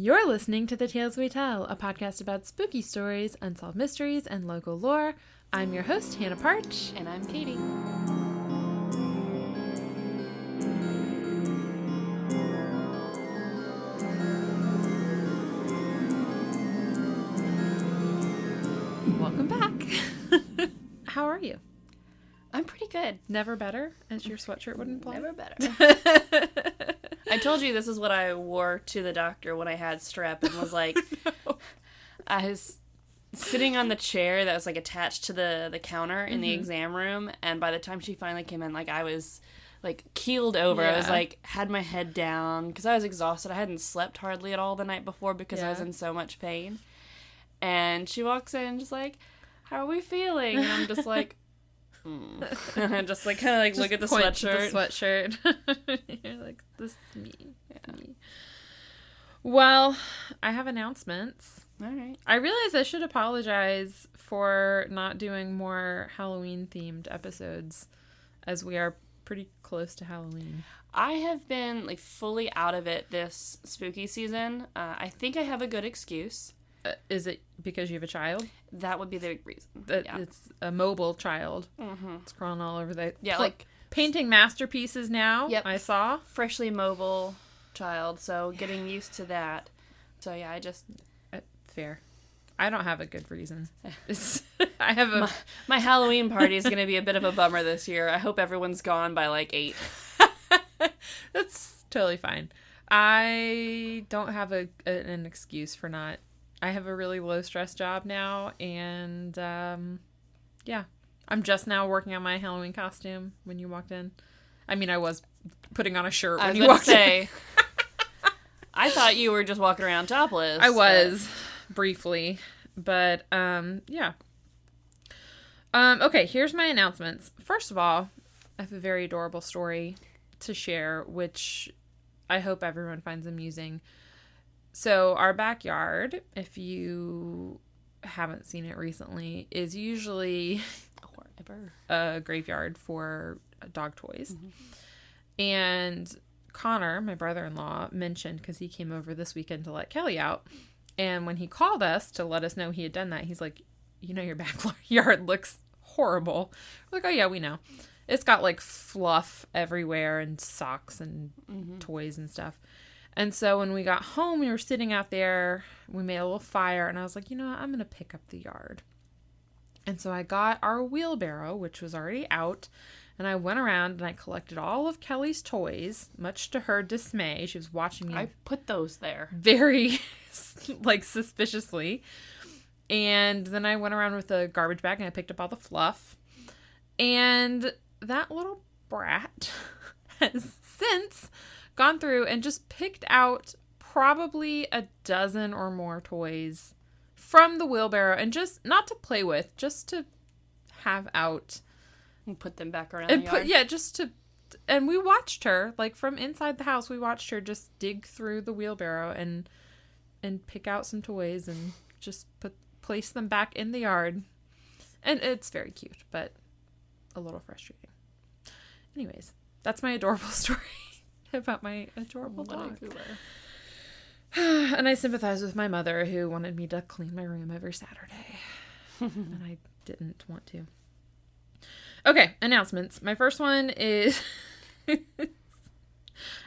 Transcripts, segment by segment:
You're listening to The Tales We Tell, a podcast about spooky stories, unsolved mysteries, and local lore. I'm your host, Hannah Parch. And I'm Katie. Welcome back. How are you? I'm pretty good. Never better, as your sweatshirt would imply? Never better. I told you this is what I wore to the doctor when I had strep and was like, No. I was sitting on the chair that was like attached to the counter in the exam room, and by the time she finally came in, like I was like keeled over. Yeah. I was like, had my head down because I was exhausted. I hadn't slept hardly at all the night before because I was in so much pain. And she walks in just like, how are we feeling? And I'm just like, And I just like kind of like look at the sweatshirt. You're like, this is me. Yeah. Me. Well, I have announcements. All right. I realize I should apologize for not doing more Halloween themed episodes, as we are pretty close to Halloween. I have been like fully out of it this spooky season. I think I have a good excuse. Is it because you have a child? That would be the reason. It's a mobile child. Mm-hmm. It's crawling all over the... Yeah, like... Painting masterpieces now, Yep. I saw. Freshly mobile child, so getting used to that. So yeah, I just... Fair. I don't have a good reason. I have a... My Halloween party is going to be a bit of a bummer this year. I hope everyone's gone by like 8. That's totally fine. I don't have an excuse for not... I have a really low-stress job now, and, yeah. I'm just now working on my Halloween costume when you walked in. I mean, I was putting on a shirt when you walked in. I thought you were just walking around topless. I was, briefly. But, yeah. Okay, here's my announcements. First of all, I have a very adorable story to share, which I hope everyone finds amusing. So our backyard, if you haven't seen it recently, is usually a graveyard for dog toys. Mm-hmm. And Connor, my brother-in-law, mentioned, because he came over this weekend to let Kelly out, and when he called us to let us know he had done that, he's like, you know, your backyard looks horrible. We're like, oh yeah, we know. It's got like fluff everywhere and socks and toys and stuff. And so when we got home, we were sitting out there, we made a little fire, and I was like, you know what, I'm going to pick up the yard. And so I got our wheelbarrow, which was already out, and I went around and I collected all of Kelly's toys, much to her dismay. She was watching me. I put those there. Very, like, suspiciously. And then I went around with a garbage bag and I picked up all the fluff. And that little brat has since gone through and just picked out probably a dozen or more toys from the wheelbarrow, and just not to play with, just to have out and put them back around the yard. Yeah, just to, and we watched her, like from inside the house, we watched her just dig through the wheelbarrow and pick out some toys and just place them back in the yard. And it's very cute, but a little frustrating. Anyways, that's my adorable story about my adorable dog. And I sympathize with my mother, who wanted me to clean my room every Saturday. And I didn't want to. Okay, announcements. My first one is an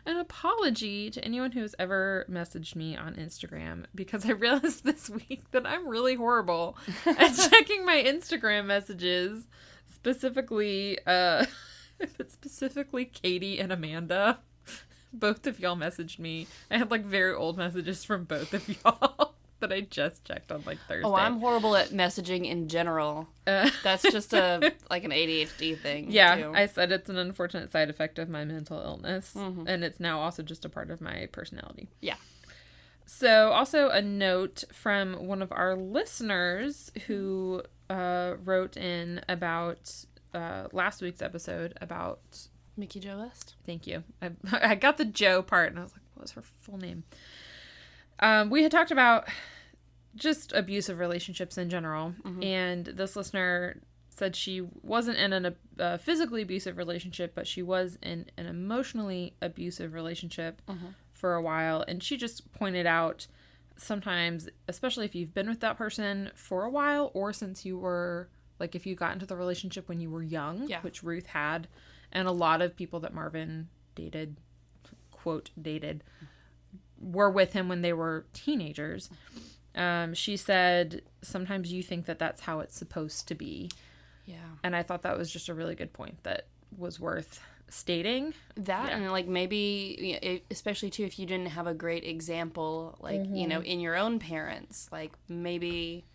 apology to anyone who has ever messaged me on Instagram, because I realized this week that I'm really horrible at checking my Instagram messages, specifically Katie and Amanda. Both of y'all messaged me. I had like very old messages from both of y'all that I just checked on like Thursday. Oh, I'm horrible at messaging in general. That's just an ADHD thing. Yeah, too. I said it's an unfortunate side effect of my mental illness, and it's now also just a part of my personality. Yeah. So also a note from one of our listeners who wrote in about last week's episode about Mickey Joe West. Thank you. I got the Joe part, and I was like, what was her full name? We had talked about just abusive relationships in general, and this listener said she wasn't in a physically abusive relationship, but she was in an emotionally abusive relationship for a while, and she just pointed out sometimes, especially if you've been with that person for a while, or since you were, like, if you got into the relationship when you were young, which Ruth had, and a lot of people that Marvin dated, quote, dated, were with him when they were teenagers. She said, sometimes you think that that's how it's supposed to be. Yeah. And I thought that was just a really good point that was worth stating. That, and like maybe, especially too, if you didn't have a great example, like, you know, in your own parents, like maybe,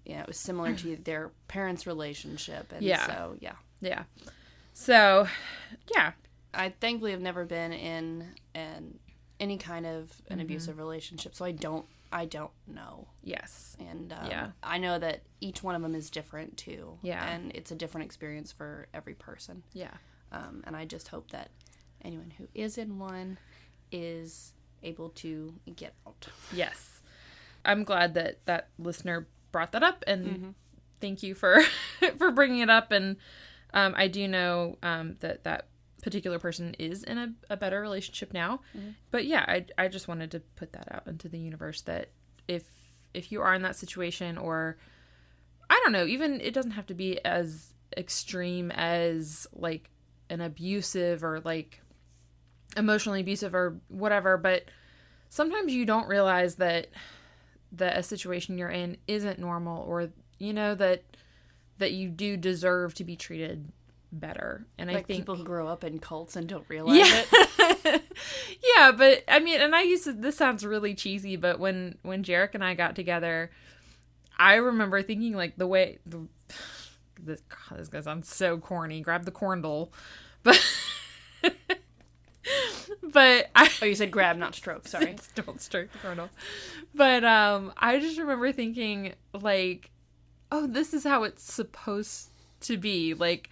it was similar to their parents' relationship. And so, Yeah. So, yeah. I thankfully have never been in any kind of an abusive relationship, so I don't know. Yes. And I know that each one of them is different too. Yeah. And it's a different experience for every person. Yeah. And I just hope that anyone who is in one is able to get out. Yes. I'm glad that listener brought that up, and thank you for bringing it up. And I do know that particular person is in a better relationship now. But yeah, I just wanted to put that out into the universe, that if you are in that situation, or I don't know, even it doesn't have to be as extreme as like an abusive or like emotionally abusive or whatever, but sometimes you don't realize that a situation you're in isn't normal, or you know that you do deserve to be treated better. And like, I think people who grow up in cults and don't realize it. Yeah, but I mean, and this sounds really cheesy, but when Jarek and I got together, I remember thinking like this gonna sound so corny, grab the corndle, but you said grab, not stroke, sorry. Don't stroke the corndle. But I just remember thinking like, oh, this is how it's supposed to be. Like,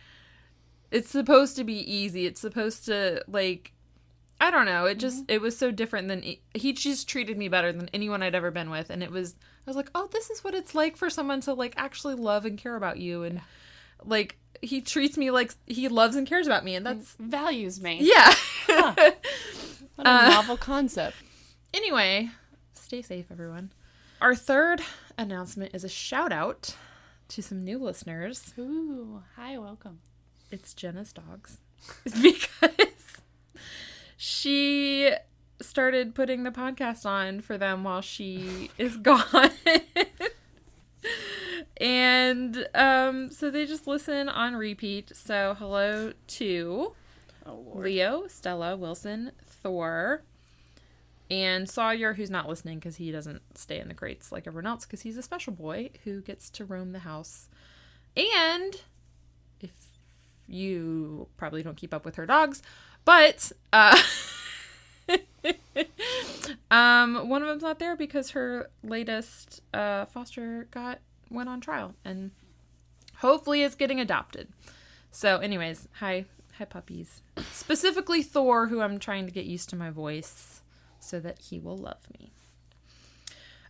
it's supposed to be easy. It's supposed to, like, I don't know. It was so different than, he just treated me better than anyone I'd ever been with. And I was like, oh, this is what it's like for someone to, like, actually love and care about you. And, like, he treats me like he loves and cares about me. And that's... values me. Yeah. Huh. What a novel concept. Anyway, stay safe, everyone. Our third announcement is a shout out to some new listeners. Ooh, hi, welcome. It's Jenna's dogs. Because she started putting the podcast on for them while she is gone. And so they just listen on repeat. So hello to Leo, Stella, Wilson, Thor, and Sawyer, who's not listening because he doesn't stay in the crates like everyone else because he's a special boy who gets to roam the house. And if you probably don't keep up with her dogs, but one of them's not there because her latest foster went on trial, and hopefully it's getting adopted. So anyways, hi puppies. Specifically Thor, who I'm trying to get used to my voice so that he will love me.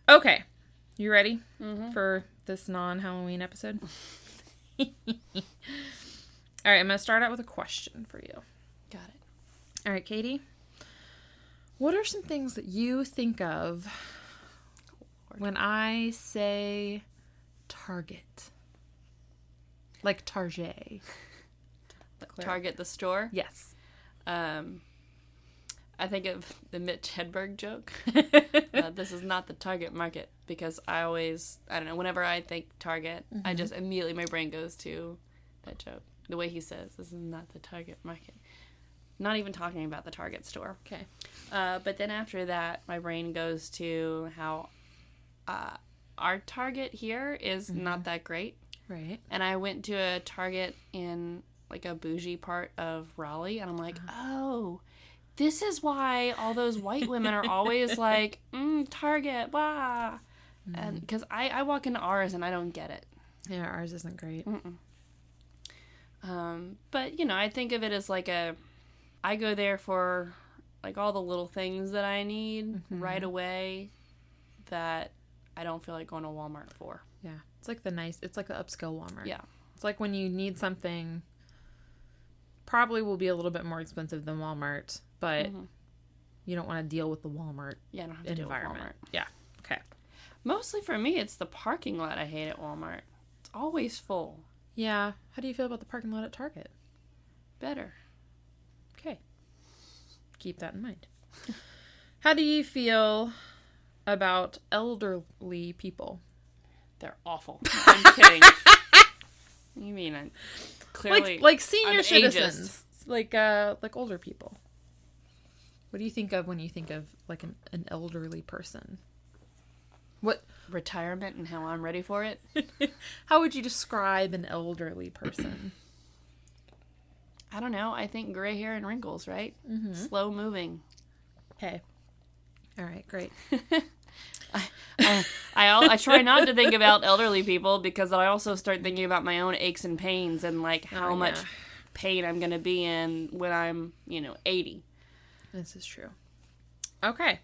Okay, you ready for this non-Halloween episode? All right, I'm going to start out with a question for you. Got it. All right, Katie. What are some things that you think of when I say Target? Like Target. Target the store? Yes. I think of the Mitch Hedberg joke. This is not the Target market, because I don't know, whenever I think Target, I just immediately, my brain goes to that joke. The way he says, this is not the Target market. Not even talking about the Target store. Okay. But then after that, my brain goes to how our Target here is not that great. Right. And I went to a Target in like a bougie part of Raleigh, and I'm like, oh, this is why all those white women are always like, Target, blah. And because I walk into ours and I don't get it. Yeah, ours isn't great. But, you know, I think of it as like I go there for like all the little things that I need right away that I don't feel like going to Walmart for. Yeah. It's like the upscale Walmart. Yeah. It's like when you need something, probably will be a little bit more expensive than Walmart, but you don't want to deal with the Walmart I don't have to environment. Deal with Walmart. Yeah. Okay. Mostly for me, it's the parking lot I hate at Walmart. It's always full. Yeah. How do you feel about the parking lot at Target? Better. Okay. Keep that in mind. How do you feel about elderly people? They're awful. I'm kidding. You mean clearly like senior I'm citizens, like older people. What do you think of when you think of like an elderly person? What retirement and how I'm ready for it? How would you describe an elderly person? I don't know. I think gray hair and wrinkles, right? Mm-hmm. Slow moving. Okay. All right, great. I try not to think about elderly people because I also start thinking about my own aches and pains and like how much pain I'm going to be in when I'm, 80. This is true. Okay.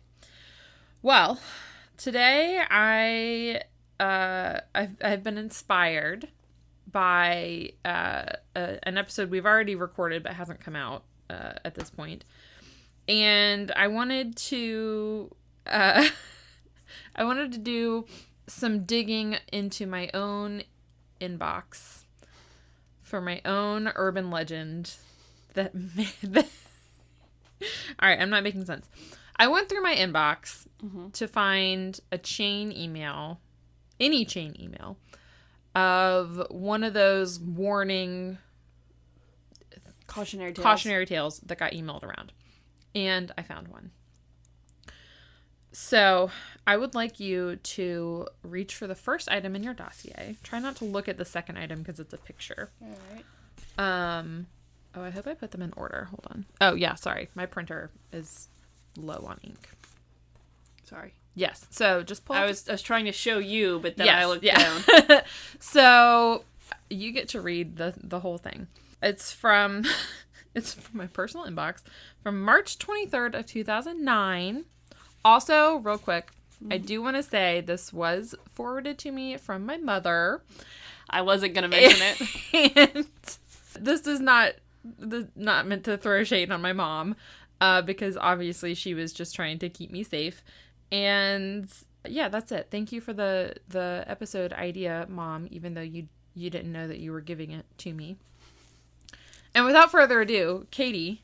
Well, today I've been inspired by an episode we've already recorded but hasn't come out at this point. And I wanted to do some digging into my own inbox for my own urban legend that all right, I'm not making sense. I went through my inbox to find a any chain email of one of those warning cautionary tales that got emailed around. And I found one. So I would like you to reach for the first item in your dossier. Try not to look at the second item because it's a picture. All right. Oh, I hope I put them in order. Hold on. Oh, yeah, sorry. My printer is low on ink. Sorry. Yes. So just pull. I was trying to show you, but then I looked down. So you get to read the whole thing. It's from my personal inbox from March 23rd of 2009. Also, real quick, I do want to say this was forwarded to me from my mother. I wasn't going to mention it. And this is not meant to throw shade on my mom, because obviously she was just trying to keep me safe. And yeah, that's it. Thank you for the episode idea, Mom, even though you didn't know that you were giving it to me. And without further ado, Katie,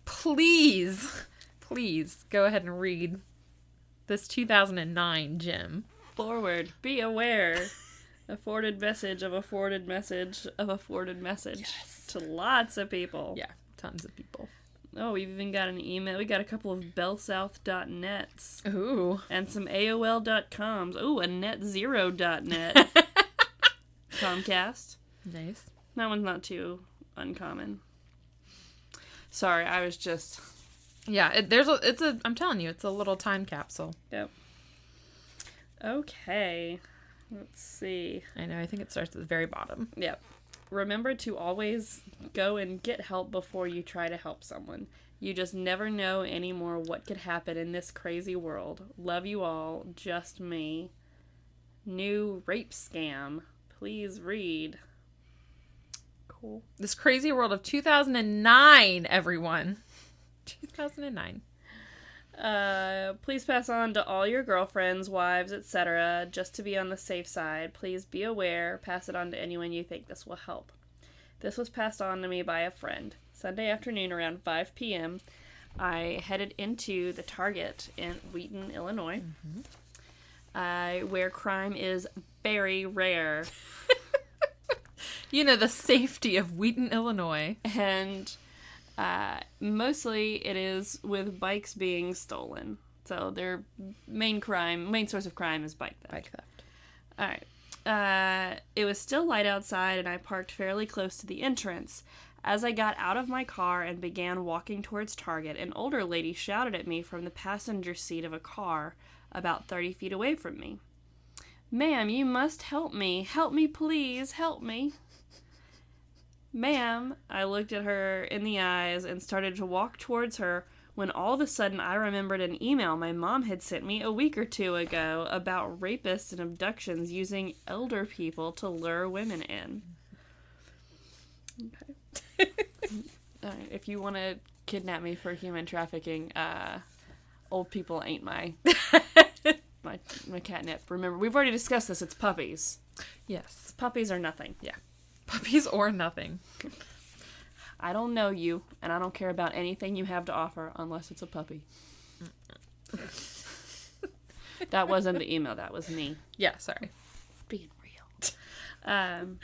please go ahead and read this 2009 gem. Forward. Be aware. A forwarded message of a forwarded message of a forwarded message. Yes. To lots of people. Yeah, tons of people. Oh, we've even got an email. We got a couple of bellsouth.nets. Ooh. And some AOL.coms. Ooh, a netzero.net. Comcast. Nice. That one's not too uncommon. Sorry, I was just... Yeah, I'm telling you, it's a little time capsule. Yep. Okay. Let's see. I know, I think it starts at the very bottom. Yep. Remember to always go and get help before you try to help someone. You just never know anymore what could happen in this crazy world. Love you all. Just me. New rape scam. Please read. Cool. This crazy world of 2009, everyone. 2009. Please pass on to all your girlfriends, wives, etc. just to be on the safe side. Please be aware. Pass it on to anyone you think this will help. This was passed on to me by a friend. Sunday afternoon around 5 p.m., I headed into the Target in Wheaton, Illinois, where crime is very rare. The safety of Wheaton, Illinois. And mostly it is with bikes being stolen. So their main source of crime is bike theft. All right. It was still light outside, and I parked fairly close to the entrance. As I got out of my car and began walking towards Target, an older lady shouted at me from the passenger seat of a car about 30 feet away from me. "Ma'am, you must help me. Help me, please. Help me." "Ma'am," I looked at her in the eyes and started to walk towards her when all of a sudden I remembered an email my mom had sent me a week or two ago about rapists and abductions using elder people to lure women in. Okay. All right, if you want to kidnap me for human trafficking, old people ain't my my catnip. Remember, we've already discussed this. It's puppies. Yes. Puppies are nothing. Yeah. Puppies or nothing. I don't know you, and I don't care about anything you have to offer unless it's a puppy. That wasn't the email. That was me. Yeah, sorry. Being real.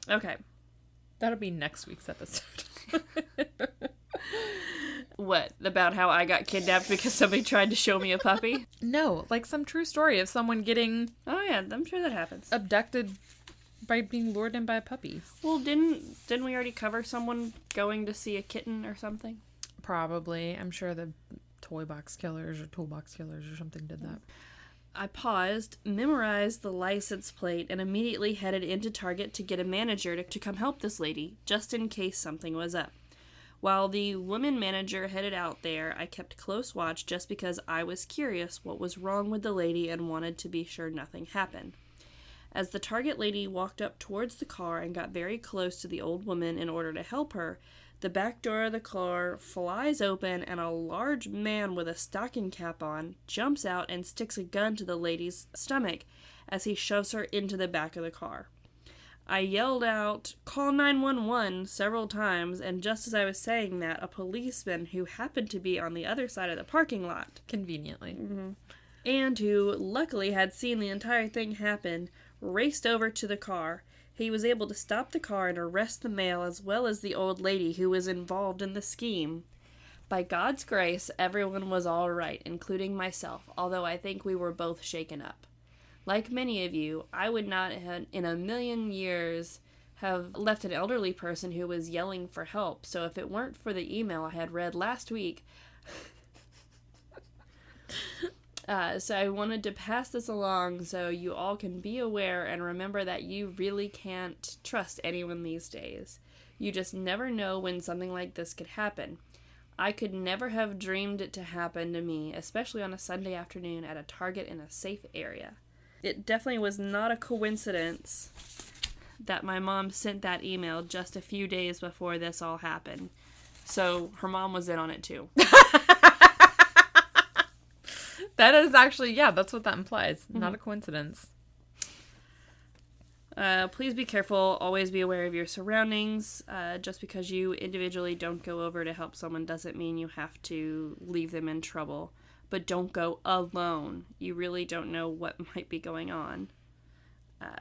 Okay. That'll be next week's episode. What? About how I got kidnapped because somebody tried to show me a puppy? No, like some true story of someone getting... Oh, yeah. I'm sure that happens. Abducted by being lured in by a puppy. Well, didn't we already cover someone going to see a kitten or something? Probably. I'm sure the toy box killers or toolbox killers or something did that. I paused, memorized the license plate, and immediately headed into Target to get a manager to come help this lady, just in case something was up. While the woman manager headed out there, I kept close watch just because I was curious what was wrong with the lady and wanted to be sure nothing happened. As the Target lady walked up towards the car and got very close to the old woman in order to help her, the back door of the car flies open and a large man with a stocking cap on jumps out and sticks a gun to the lady's stomach as he shoves her into the back of the car. I yelled out, "Call 911," several times, and just as I was saying that, a policeman who happened to be on the other side of the parking lot, Conveniently. and who luckily had seen the entire thing happen, raced over to the car. He was able to stop the car and arrest the male as well as the old lady who was involved in the scheme. By God's grace, everyone was all right, including myself, although I think we were both shaken up. Like many of you, I would not have, in a million years, have left an elderly person who was yelling for help, so if it weren't for the email I had read last week... So I wanted to pass this along so you all can be aware and remember that you really can't trust anyone these days. You just never know when something like this could happen. I could never have dreamed it to happen to me, especially on a Sunday afternoon at a Target in a safe area. It definitely was not a coincidence that my mom sent that email just a few days before this all happened. So her mom was in on it too. That is actually, yeah, that's what that implies. Not a coincidence. Please be careful. Always be aware of your surroundings. Just because you individually don't go over to help someone doesn't mean you have to leave them in trouble. But don't go alone. You really don't know what might be going on.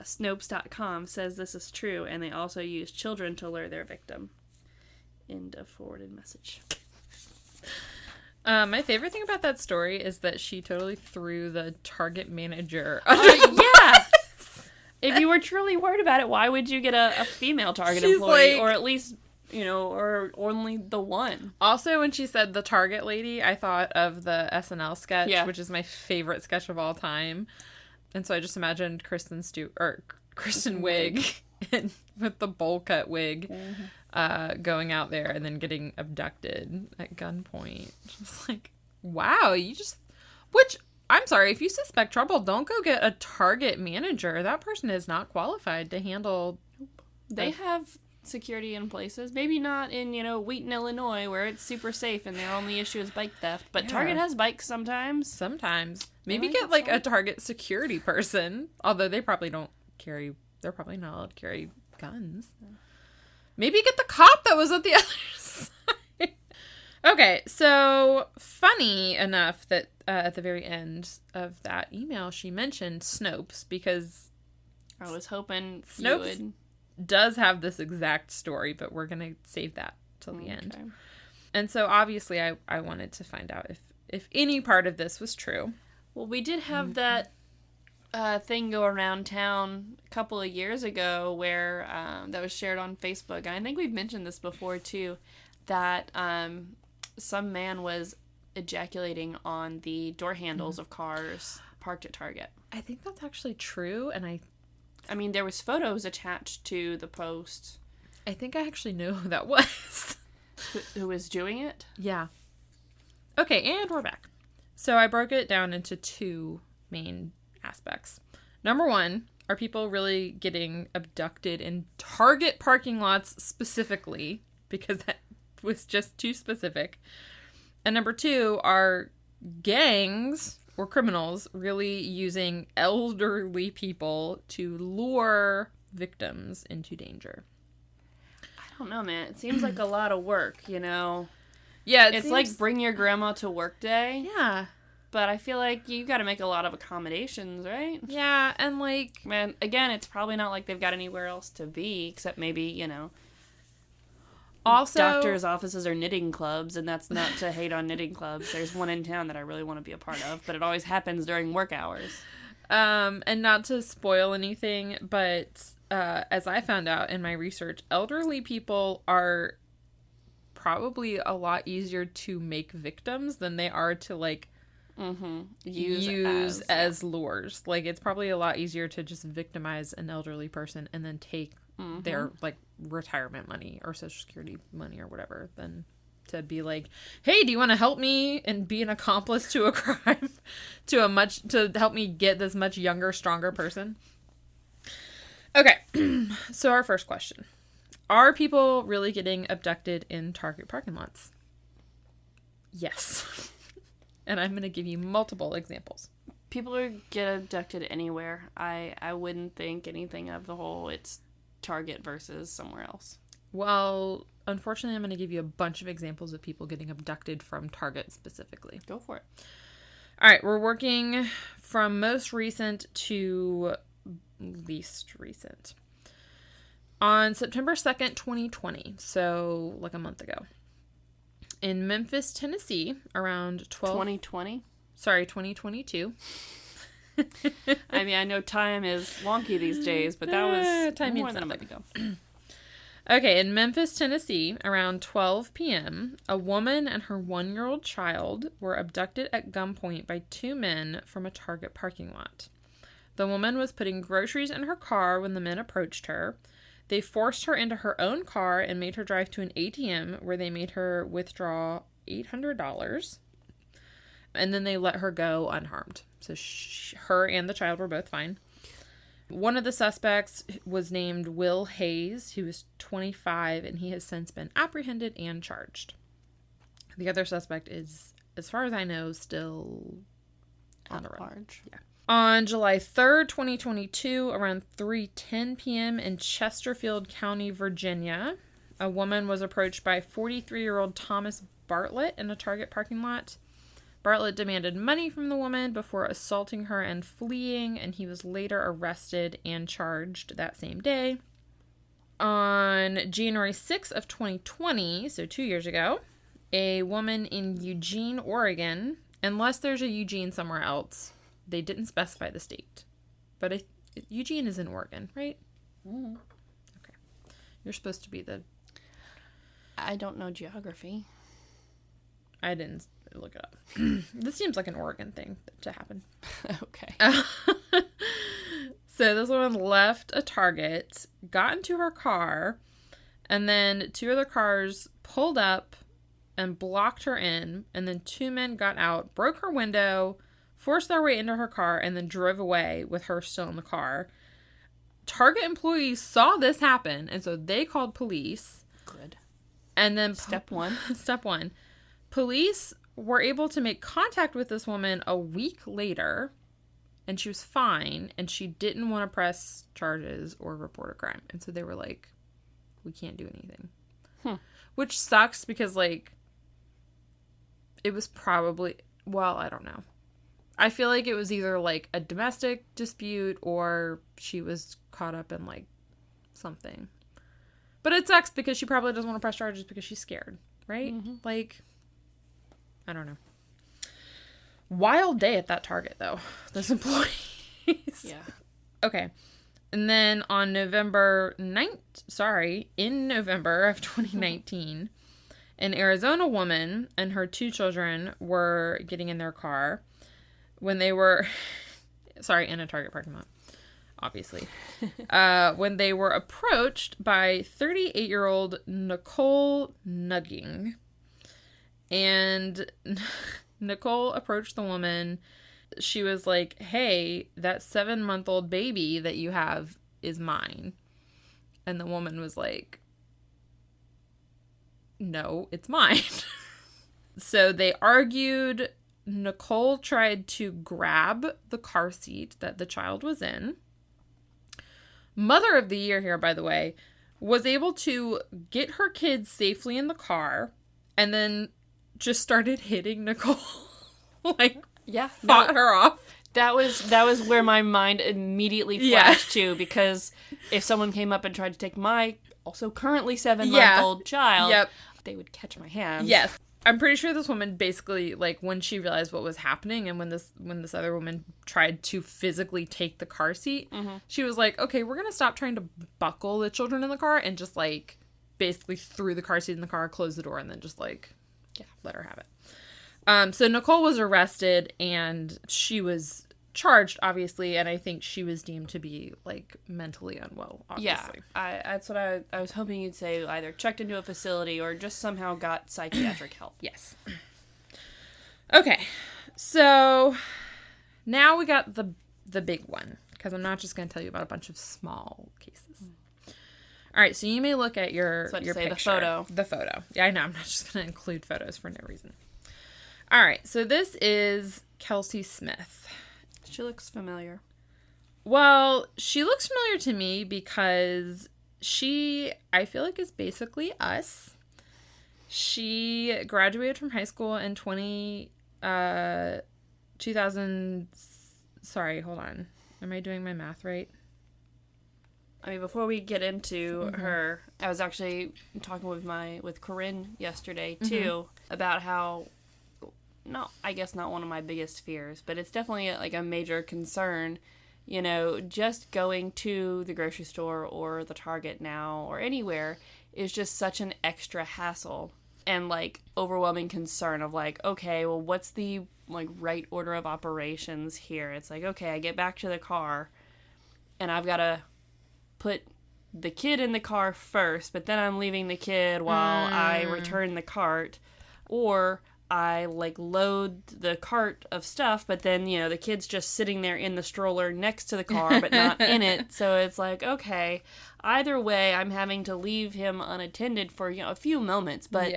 Snopes.com says this is true, and they also use children to lure their victim. End of forwarded message. My favorite thing about that story is that she totally threw the Target manager. Yeah! If you were truly worried about it, why would you get a female Target employee? Like, or at least, or only the one. Also, when she said the Target lady, I thought of the SNL sketch, which is my favorite sketch of all time. And so I just imagined Kristen Wiig with the bowl cut wig going out there and then getting abducted at gunpoint. Just like, wow, which, I'm sorry, if you suspect trouble, don't go get a Target manager. That person is not qualified to handle... They have security in places. Maybe not in, Wheaton, Illinois, where it's super safe and their only issue is bike theft. But Target has bikes sometimes. Sometimes. Maybe get, like, a Target security person. Although they probably don't carry... They're probably not allowed to carry guns. Maybe get the cop that was at the other side. Okay, so funny enough that at the very end of that email, she mentioned Snopes, because I was hoping Snopes does have this exact story, but we're going to save that till the end. And so obviously I wanted to find out if any part of this was true. Well, we did have that thing go around town a couple of years ago where that was shared on Facebook. And I think we've mentioned this before too, that some man was ejaculating on the door handles of cars parked at Target. I think that's actually true, and I mean, there was photos attached to the post. I think I actually know who that was. Who was doing it? Yeah. Okay, and we're back. So I broke it down into two main aspects. Number one, are people really getting abducted in Target parking lots specifically? Because that was just too specific. And number two, are gangs or criminals really using elderly people to lure victims into danger? I don't know, man. It seems like a lot of work, you know? Yeah, it's like bring your grandma to work day. Yeah. But I feel like you got to make a lot of accommodations, right? Yeah, and like... Man, again, it's probably not like they've got anywhere else to be, except maybe, you know... Also... Doctors' offices are knitting clubs, and that's not to hate on knitting clubs. There's one in town that I really want to be a part of, but it always happens during work hours. And not to spoil anything, but as I found out in my research, elderly people are probably a lot easier to make victims than they are to, like... use as lures. Like, it's probably a lot easier to just victimize an elderly person and then take their, like, retirement money or social security money or whatever than to be like, hey, do you want to help me and be an accomplice to a crime to help me get this much younger, stronger person? Okay. So our first question. Are people really getting abducted in Target parking lots? Yes. And I'm going to give you multiple examples. People get abducted anywhere. I wouldn't think anything of the whole it's Target versus somewhere else. Well, unfortunately, I'm going to give you a bunch of examples of people getting abducted from Target specifically. Go for it. All right, we're working from most recent to least recent. On September 2nd, 2020, so like a month ago, in Memphis, Tennessee, around 2020? Sorry, 2022. I mean, I know time is wonky these days, but that was more than a month ago. Okay, in Memphis, Tennessee, around 12 p.m., a woman and her 1-year-old child were abducted at gunpoint by 2 men from a Target parking lot. The woman was putting groceries in her car when the men approached her. They forced her into her own car and made her drive to an ATM where they made her withdraw $800. And then they let her go unharmed. So her and the child were both fine. One of the suspects was named Will Hayes, who was 25, and he has since been apprehended and charged. The other suspect is, as far as I know, still on the run. Yeah. On July 3rd, 2022, around 3:10 p.m. in Chesterfield County, Virginia, a woman was approached by 43-year-old Thomas Bartlett in a Target parking lot. Bartlett demanded money from the woman before assaulting her and fleeing, and he was later arrested and charged that same day. On January 6th of 2020, so 2 years ago, a woman in Eugene, Oregon, unless there's a Eugene somewhere else, they didn't specify the state, but Eugene is in Oregon, right? Mm. Okay. You're supposed to be the... I don't know geography. I didn't look it up. This seems like an Oregon thing to happen. Okay. So this woman left a Target, got into her car, and then 2 other cars pulled up and blocked her in, and then 2 men got out, broke her window, forced their way into her car, and then drove away with her still in the car. Target employees saw this happen, and so they called police. Good. And then... Step one. Step one. Police were able to make contact with this woman a week later, and she was fine, and she didn't want to press charges or report a crime. And so they were like, we can't do anything. Which sucks because, like, it was probably... Well, I don't know. I feel like it was either, like, a domestic dispute or she was caught up in, like, something. But it sucks because she probably doesn't want to press charges because she's scared, right? Mm-hmm. Like, I don't know. Wild day at that Target, though. Those employees. Yeah. Okay. And then on November of 2019, an Arizona woman and her 2 children were getting in their car when they were, in a Target parking lot, obviously, when they were approached by 38-year-old Nicole Nugging. And Nicole approached the woman. She was like, hey, that 7-month-old baby that you have is mine. And the woman was like, no, it's mine. So they argued Nicole tried to grab the car seat that the child was in. Mother of the Year here, by the way, was able to get her kids safely in the car and then just started hitting Nicole. Fought her off. That was where my mind immediately flashed to, because if someone came up and tried to take my also currently 7-month-old child, they would catch my hands. Yes. I'm pretty sure this woman basically, like, when she realized what was happening and when this other woman tried to physically take the car seat, she was like, okay, we're going to stop trying to buckle the children in the car, and just, like, basically threw the car seat in the car, closed the door, and then just, like, let her have it. So Nicole was arrested, and she was charged, obviously, and I think she was deemed to be, like, mentally unwell, obviously. Yeah, that's what I was hoping you'd say, either checked into a facility or just somehow got psychiatric help. Yes. Okay, so now we got the big one, because I'm not just going to tell you about a bunch of small cases. All right, so you may look at your picture. The photo. Yeah, I know, I'm not just going to include photos for no reason. All right, so this is Kelsey Smith. She looks familiar. Well, she looks familiar to me because she, I feel like, is basically us. She graduated from high school in 2000. Sorry, hold on. Am I doing my math right? I mean, before we get into her, I was actually talking with Corinne yesterday, too, about how, I guess not one of my biggest fears, but it's definitely like a major concern, you know, just going to the grocery store or the Target now or anywhere is just such an extra hassle and, like, overwhelming concern of, like, okay, well, what's the, like, right order of operations here? It's like, okay, I get back to the car and I've got to put the kid in the car first, but then I'm leaving the kid while I return the cart, or I, like, load the cart of stuff, but then, you know, the kid's just sitting there in the stroller next to the car, but not in it. So it's like, okay, either way, I'm having to leave him unattended for, you know, a few moments. But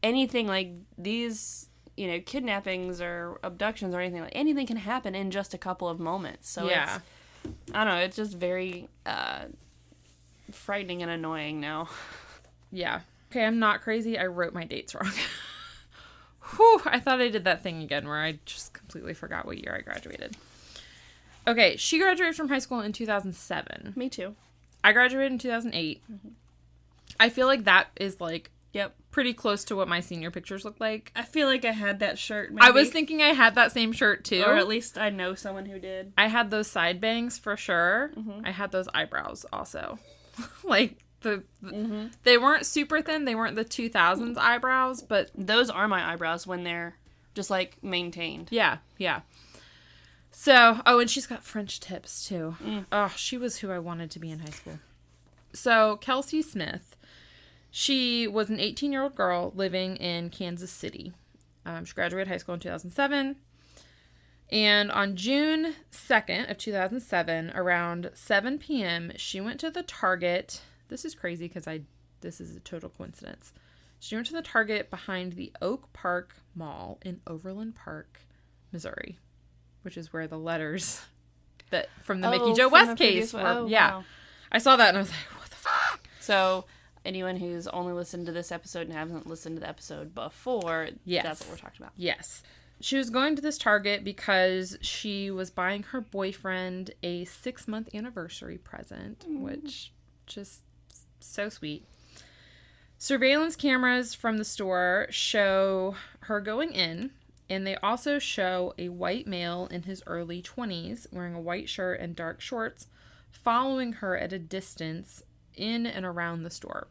anything like these, you know, kidnappings or abductions or anything, like anything can happen in just a couple of moments. So it's, I don't know, it's just very frightening and annoying now. Yeah. Okay, I'm not crazy. I wrote my dates wrong. Whew, I thought I did that thing again where I just completely forgot what year I graduated. Okay, she graduated from high school in 2007. Me too. I graduated in 2008. I feel like that is, like, pretty close to what my senior pictures look like. I feel like I had that shirt, maybe. I was thinking I had that same shirt, too. Or at least I know someone who did. I had those side bangs, for sure. I had those eyebrows, also. Like, they weren't super thin. They weren't the 2000s eyebrows, but those are my eyebrows when they're just, like, maintained. Yeah. So, and she's got French tips, too. Oh, she was who I wanted to be in high school. So, Kelsey Smith, she was an 18-year-old girl living in Kansas City. She graduated high school in 2007. And on June 2nd of 2007, around 7 p.m., she went to the Target. This is crazy because this is a total coincidence. She went to the Target behind the Oak Park Mall in Overland Park, Missouri, which is where the letters that from the Mickey Joe West case were. Wow. I saw that and I was like, what the fuck? So anyone who's only listened to this episode and hasn't listened to the episode before, that's what we're talking about. Yes. She was going to this Target because she was buying her boyfriend a 6-month anniversary present, which just so sweet. Surveillance cameras from the store show her going in, and they also show a white male in his early 20s wearing a white shirt and dark shorts following her at a distance in and around the store.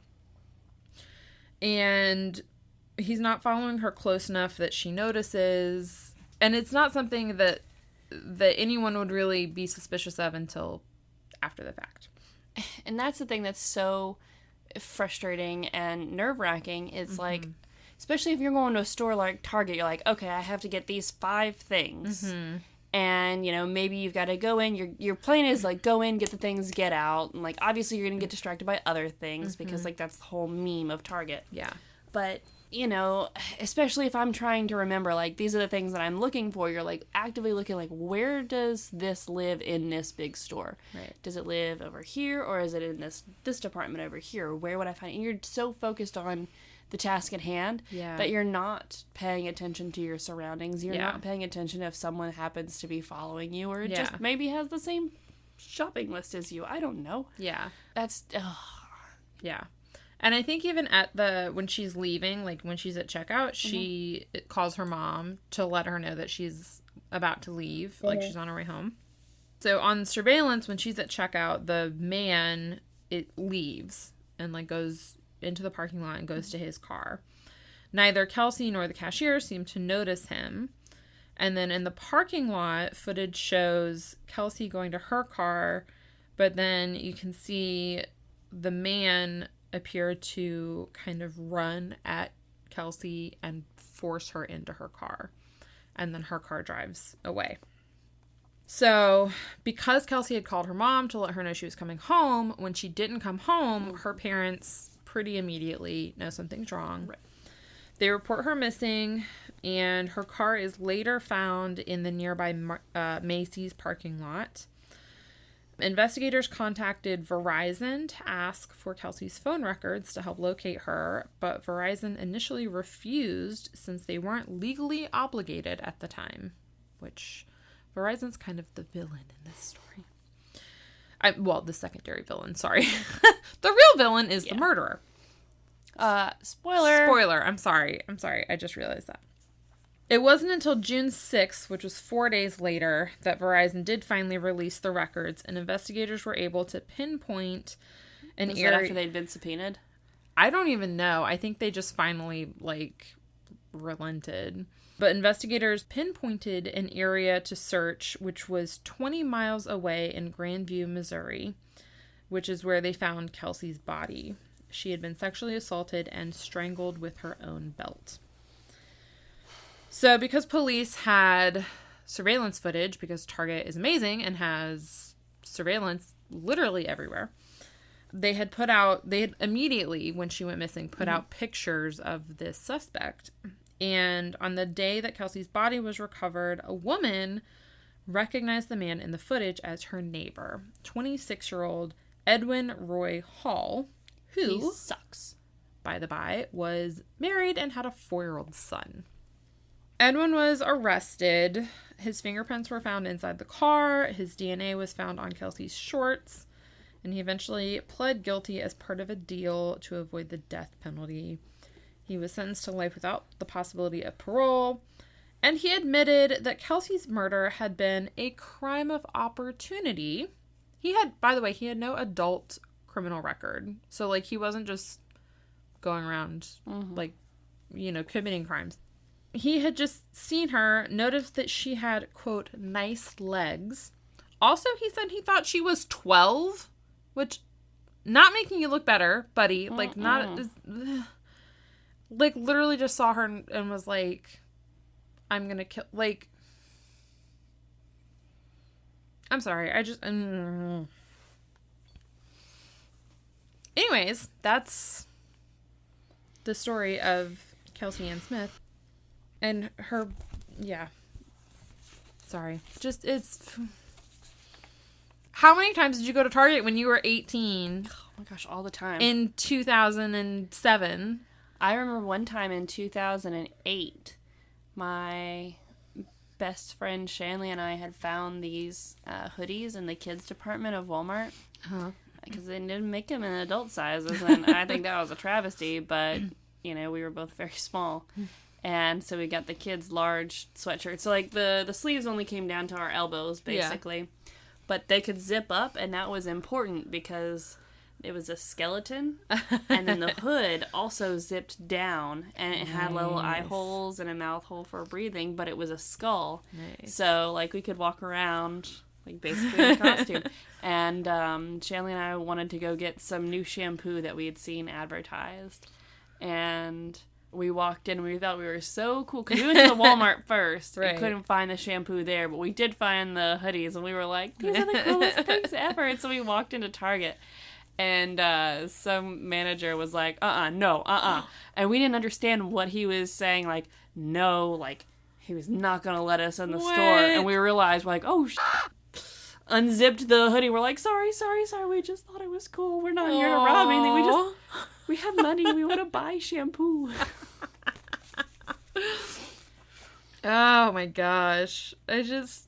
And he's not following her close enough that she notices, and it's not something that anyone would really be suspicious of until after the fact. And that's the thing that's so frustrating and nerve-wracking. It's like, especially if you're going to a store like Target, you're like, okay, I have to get these 5 things. And, you know, maybe you've got to go in. Your plan is, like, go in, get the things, get out. And, like, obviously you're going to get distracted by other things because, like, that's the whole meme of Target. Yeah. But you know, especially if I'm trying to remember, like, these are the things that I'm looking for, you're, like, actively looking, like, where does this live in this big store? Right. Does it live over here, or is it in this department over here? Or where would I find it? And you're so focused on the task at hand that you're not paying attention to your surroundings. You're not paying attention if someone happens to be following you, or just maybe has the same shopping list as you. I don't know. Yeah. That's... Yeah. And I think even when she's leaving, like when she's at checkout, she calls her mom to let her know that she's about to leave, like she's on her way home. So on surveillance, when she's at checkout, the man, leaves and like goes into the parking lot and goes to his car. Neither Kelsey nor the cashier seem to notice him. And then in the parking lot, footage shows Kelsey going to her car, but then you can see the man appear to kind of run at Kelsey and force her into her car. And then her car drives away. So, because Kelsey had called her mom to let her know she was coming home, when she didn't come home, her parents pretty immediately know something's wrong. Right. They report her missing, and her car is later found in the nearby Macy's parking lot. Investigators contacted Verizon to ask for Kelsey's phone records to help locate her, but Verizon initially refused since they weren't legally obligated at the time, which Verizon's kind of the villain in this story. The secondary villain, sorry. The real villain is the murderer. Spoiler. I'm sorry. I just realized that. It wasn't until June 6th, which was 4 days later, that Verizon did finally release the records, and investigators were able to pinpoint an area. Was that after they'd been subpoenaed? I don't even know. I think they just finally, relented. But investigators pinpointed an area to search, which was 20 miles away in Grandview, Missouri, which is where they found Kelsey's body. She had been sexually assaulted and strangled with her own belt. So because police had surveillance footage, because Target is amazing and has surveillance literally everywhere, they had immediately, when she went missing, put out pictures of this suspect. And on the day that Kelsey's body was recovered, a woman recognized the man in the footage as her neighbor, 26-year-old Edwin Roy Hall, who, he sucks, by the by, was married and had a 4-year-old son. Edwin was arrested. His fingerprints were found inside the car. His DNA was found on Kelsey's shorts. And he eventually pled guilty as part of a deal to avoid the death penalty. He was sentenced to life without the possibility of parole. And he admitted that Kelsey's murder had been a crime of opportunity. He had no adult criminal record. So, he wasn't just going around, committing crimes. He had just seen her, noticed that she had, quote, nice legs. Also, he said he thought she was 12, which, not making you look better, buddy. Literally just saw her and was like, I'm gonna kill, I'm sorry, Anyways, that's the story of Kelsey Ann Smith. And her, sorry. How many times did you go to Target when you were 18? Oh my gosh, all the time. In 2007. I remember one time in 2008, my best friend Shanley and I had found these hoodies in the kids department of Walmart. Because they didn't make them in adult sizes, and I think that was a travesty, but, we were both very small. And so we got the kids' large sweatshirts. So, the sleeves only came down to our elbows, basically. Yeah. But they could zip up, and that was important because it was a skeleton. And then the hood also zipped down, and it had little eye holes and a mouth hole for breathing, but it was a skull. Nice. So, we could walk around, basically in a costume. And Shanley and I wanted to go get some new shampoo that we had seen advertised. And we walked in and we thought we were so cool because we went to the Walmart first. Right. We couldn't find the shampoo there, but we did find the hoodies and we were like, these are the coolest things ever. And so we walked into Target And some manager was like, no, and we didn't understand what he was saying, like, no, like, he was not gonna let us in the store, and we realized, we're like, oh, unzipped the hoodie, we're like, sorry, we just thought it was cool, we're not here to rob anything, we have money, we want to buy shampoo. Oh my gosh. I just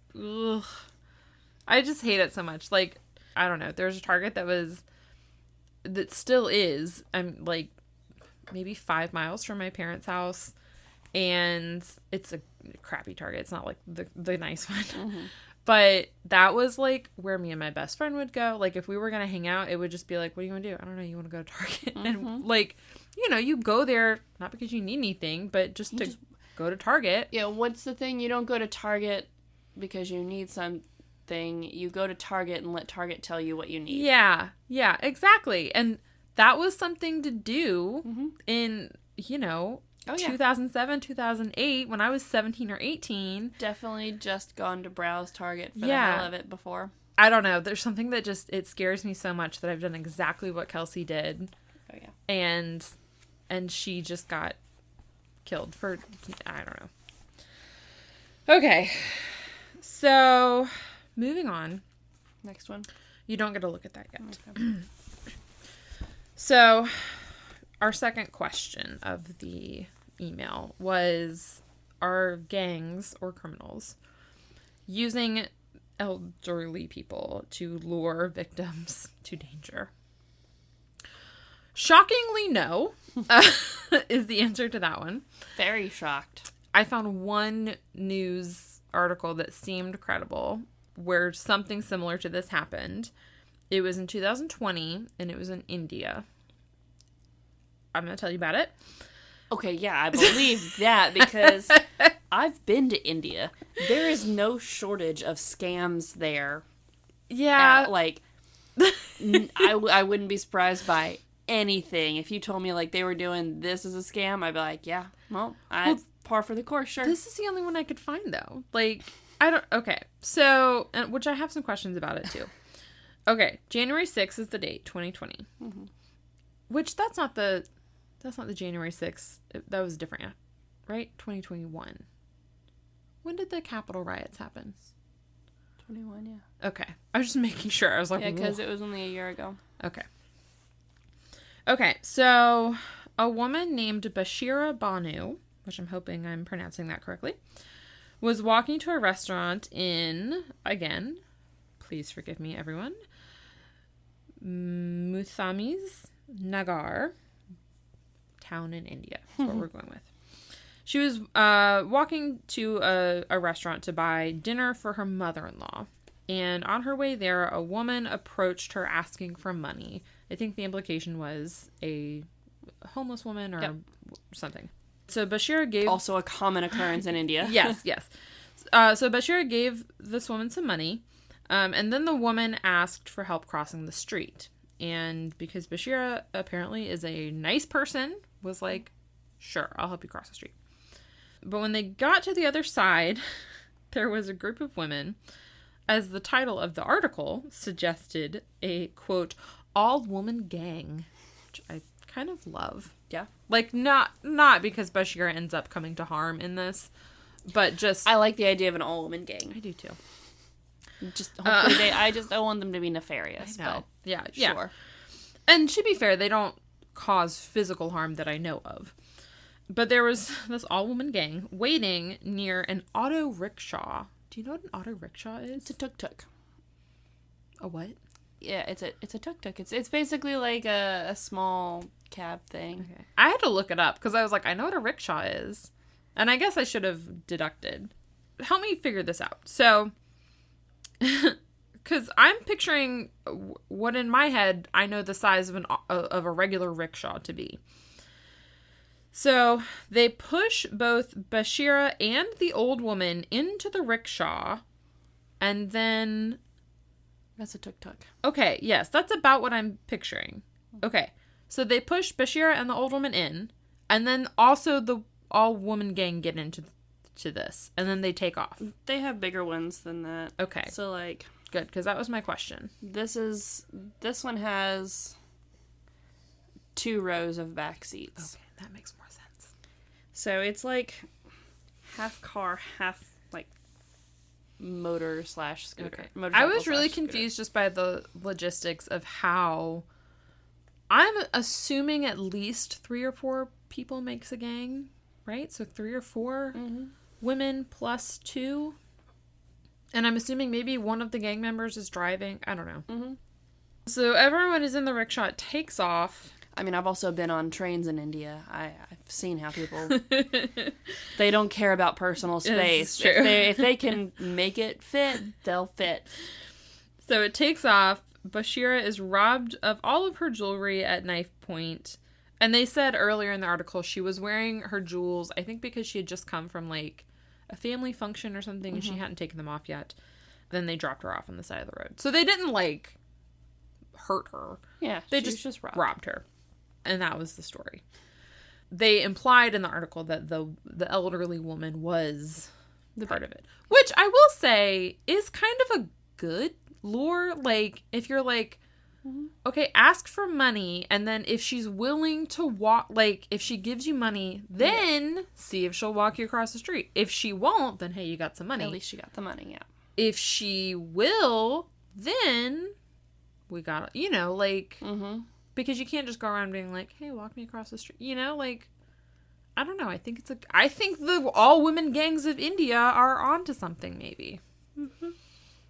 hate it so much. Like, I don't know. There's a Target that still is, I'm like maybe 5 miles from my parents' house, and it's a crappy Target. It's not like the nice one. Mm-hmm. But that was like where me and my best friend would go. Like, if we were going to hang out, it would just be like, what do you want to do? I don't know. You want to go to Target? Mm-hmm. And like, you know, you go there not because you need anything, but just to go to Target. Yeah, what's the thing? You don't go to Target because you need something. You go to Target and let Target tell you what you need. Yeah, exactly. And that was something to do in, you know, 2007, 2008, when I was 17 or 18. Definitely just gone to browse Target for the hell of it before. I don't know. There's something that just, it scares me so much that I've done exactly what Kelsey did. Oh, yeah. And she just got killed for, I don't know. Okay. So, moving on. Next one. You don't get to look at that yet. Okay. So, our second question of the email was, are gangs or criminals using elderly people to lure victims to danger? Shockingly, no, is the answer to that one. Very shocked. I found one news article that seemed credible where something similar to this happened. It was in 2020, and it was in India. I'm going to tell you about it. Okay, yeah, I believe that because I've been to India. There is no shortage of scams there. Yeah. I wouldn't be surprised by anything. If you told me, like, they were doing this as a scam, I'd be like, yeah, well, par for the course, sure. This is the only one I could find, though. Like, okay. So, which I have some questions about it, too. Okay, January 6th is the date, 2020. Mm-hmm. Which, that's not the January 6th. That was different, right? 2021. When did the Capitol riots happen? 21, yeah. Okay. I was just making sure. I was like, yeah, because it was only a year ago. Okay, so a woman named Bashira Banu, which I'm hoping I'm pronouncing that correctly, was walking to a restaurant in, again, please forgive me, everyone, Muthami's Nagar town in India. That's what we're going with. She was walking to a restaurant to buy dinner for her mother-in-law. And on her way there, a woman approached her asking for money. I think the implication was a homeless woman or something. So Bashira gave... Also a common occurrence in India. Yes. So Bashira gave this woman some money. And then the woman asked for help crossing the street. And because Bashira apparently is a nice person, was like, sure, I'll help you cross the street. But when they got to the other side, there was a group of women, as the title of the article suggested, a, quote, all-woman gang, which I kind of love. Yeah. Like, not because Bashira ends up coming to harm in this, but just... I like the idea of an all-woman gang. I do, too. Just hopefully I don't want them to be nefarious. I know. But yeah. Sure. And to be fair, they don't cause physical harm that I know of. But there was this all-woman gang waiting near an auto rickshaw. Do you know what an auto rickshaw is? It's a tuk-tuk. A what? Yeah, it's a tuk-tuk. It's basically like a small cab thing. Okay. I had to look it up because I was like, I know what a rickshaw is. And I guess I should have deducted. Help me figure this out. So, because I'm picturing what in my head I know the size of a regular rickshaw to be. So they push both Bashira and the old woman into the rickshaw, and then... That's a tuk-tuk. Okay, yes, that's about what I'm picturing. Okay, so they push Bashira and the old woman in, and then also the all-woman gang get into this, and then they take off. They have bigger ones than that. Okay. So, like... Good, because that was my question. This one has 2 rows of back seats. Okay, that makes more sense. So it's like half car, half like motor/scooter. Okay. I was really scooter. confused just by the logistics of how. I'm assuming at least 3 or 4 people makes a gang, right? So 3 or 4 women plus 2. And I'm assuming maybe one of the gang members is driving. I don't know. Mm-hmm. So everyone is in the rickshaw. It takes off. I mean, I've also been on trains in India. I've seen how people, they don't care about personal space. True. If they can make it fit, they'll fit. So it takes off. Bashira is robbed of all of her jewelry at knife point. And they said earlier in the article she was wearing her jewels, I think because she had just come from like a family function or something and she hadn't taken them off yet. Then they dropped her off on the side of the road. So they didn't like hurt her. Yeah, they just robbed her. And that was the story. They implied in the article that the elderly woman was the part of it. Which I will say is kind of a good lure. Like, if you're like, okay, ask for money, and then if she's willing to walk, like, if she gives you money, then see if she'll walk you across the street. If she won't, then hey, you got some money. At least she got the money, yeah. If she will, then we got, like... Because you can't just go around being like, hey, walk me across the street. Like, I don't know. I think the all-women gangs of India are onto something, maybe. Mm-hmm.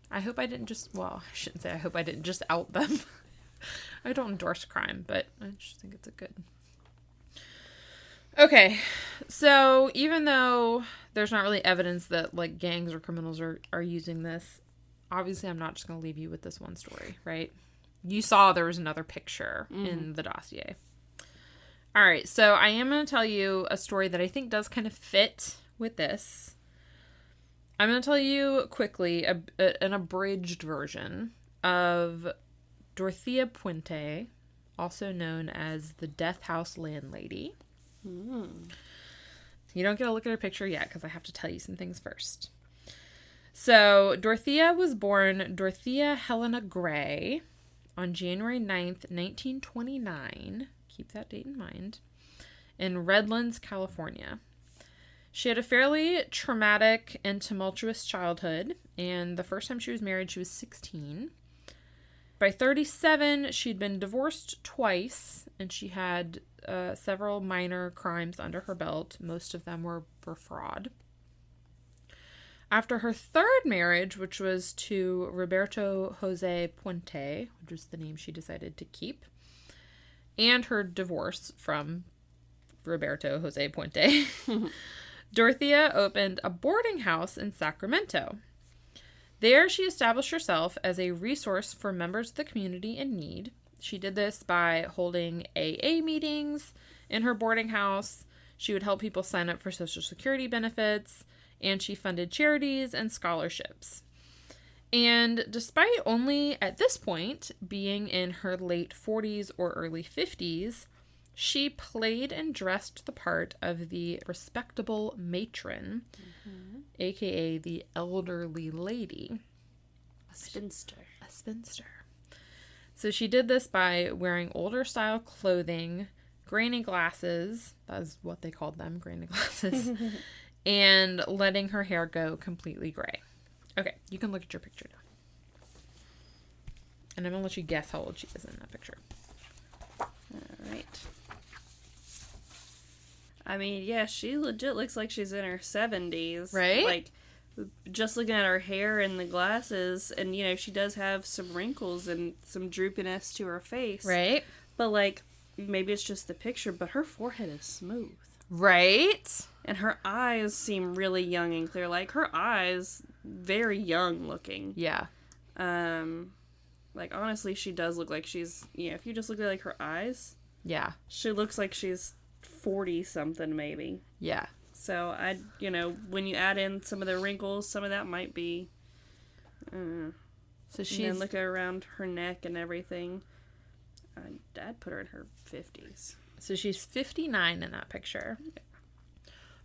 I hope I didn't just, well, I shouldn't say I hope I didn't just out them. I don't endorse crime, but I just think it's a good. Okay, so even though there's not really evidence that, like, gangs or criminals are using this, obviously I'm not just going to leave you with this one story, right? You saw there was another picture in the dossier. All right, so I am going to tell you a story that I think does kind of fit with this. I'm going to tell you quickly an abridged version of Dorothea Puente, also known as the Death House Landlady. You don't get to look at her picture yet because I have to tell you some things first. So Dorothea was born Dorothea Helena Gray on January 9th, 1929, keep that date in mind, in Redlands, California. She had a fairly traumatic and tumultuous childhood, and the first time she was married, she was 16. By 37, she'd been divorced twice, and she had several minor crimes under her belt. Most of them were for fraud. After her third marriage, which was to Roberto Jose Puente, which was the name she decided to keep, and her divorce from Roberto Jose Puente, Dorothea opened a boarding house in Sacramento. There, she established herself as a resource for members of the community in need. She did this by holding AA meetings in her boarding house. She would help people sign up for Social Security benefits, and she funded charities and scholarships. And despite only, at this point, being in her late 40s or early 50s, she played and dressed the part of the respectable matron, aka the elderly lady. A spinster. A spinster. So she did this by wearing older style clothing, granny glasses, that's what they called them, granny glasses, and letting her hair go completely gray. Okay, you can look at your picture now. And I'm going to let you guess how old she is in that picture. All right. I mean, yeah, she legit looks like she's in her 70s. Right? Like, just looking at her hair and the glasses, and, she does have some wrinkles and some droopiness to her face. Right? But, like, maybe it's just the picture, but her forehead is smooth. Right? And her eyes seem really young and clear. Like, her eyes, very young looking. Yeah. Like, honestly, she does look like she's, if you just look at, like, her eyes. Yeah. She looks like she's 40-something, maybe. Yeah. So, when you add in some of the wrinkles, some of that might be, So she's... And then look around her neck and everything. I'd put her in her 50s. So she's 59 in that picture.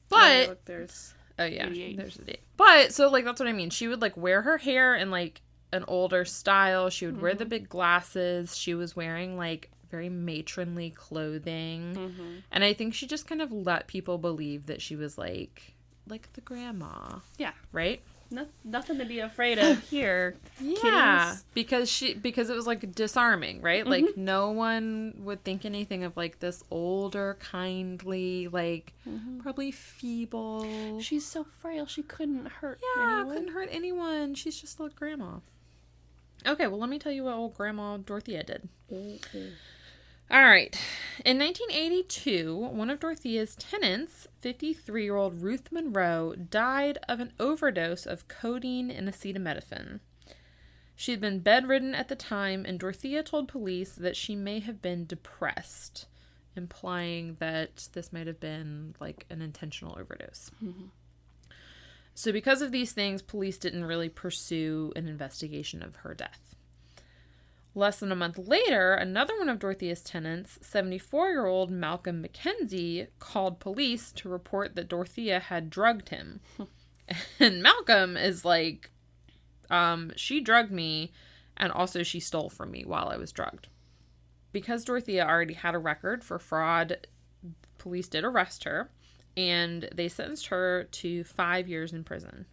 But... look, there's... Oh, yeah. 88. There's the date. But, so, like, that's what I mean. She would, like, wear her hair in, like, an older style. She would wear the big glasses. She was wearing, like, very matronly clothing. And I think she just kind of let people believe that she was, like the grandma. Yeah. Right? Nothing to be afraid of here. Yeah. Kitties. Because it was, like, disarming, right? Like, no one would think anything of, like, this older, kindly, like, probably feeble. She's so frail, she couldn't hurt anyone. Couldn't hurt anyone. She's just a little grandma. Okay, well, let me tell you what old Grandma Dorothea did. Okay. All right. In 1982, one of Dorothea's tenants, 53-year-old Ruth Monroe, died of an overdose of codeine and acetaminophen. She had been bedridden at the time, and Dorothea told police that she may have been depressed, implying that this might have been, like, an intentional overdose. So because of these things, police didn't really pursue an investigation of her death. Less than a month later, another one of Dorothea's tenants, 74-year-old Malcolm Mackenzie, called police to report that Dorothea had drugged him. And Malcolm is like, she drugged me, and also she stole from me while I was drugged. Because Dorothea already had a record for fraud, police did arrest her, and they sentenced her to 5 years in prison.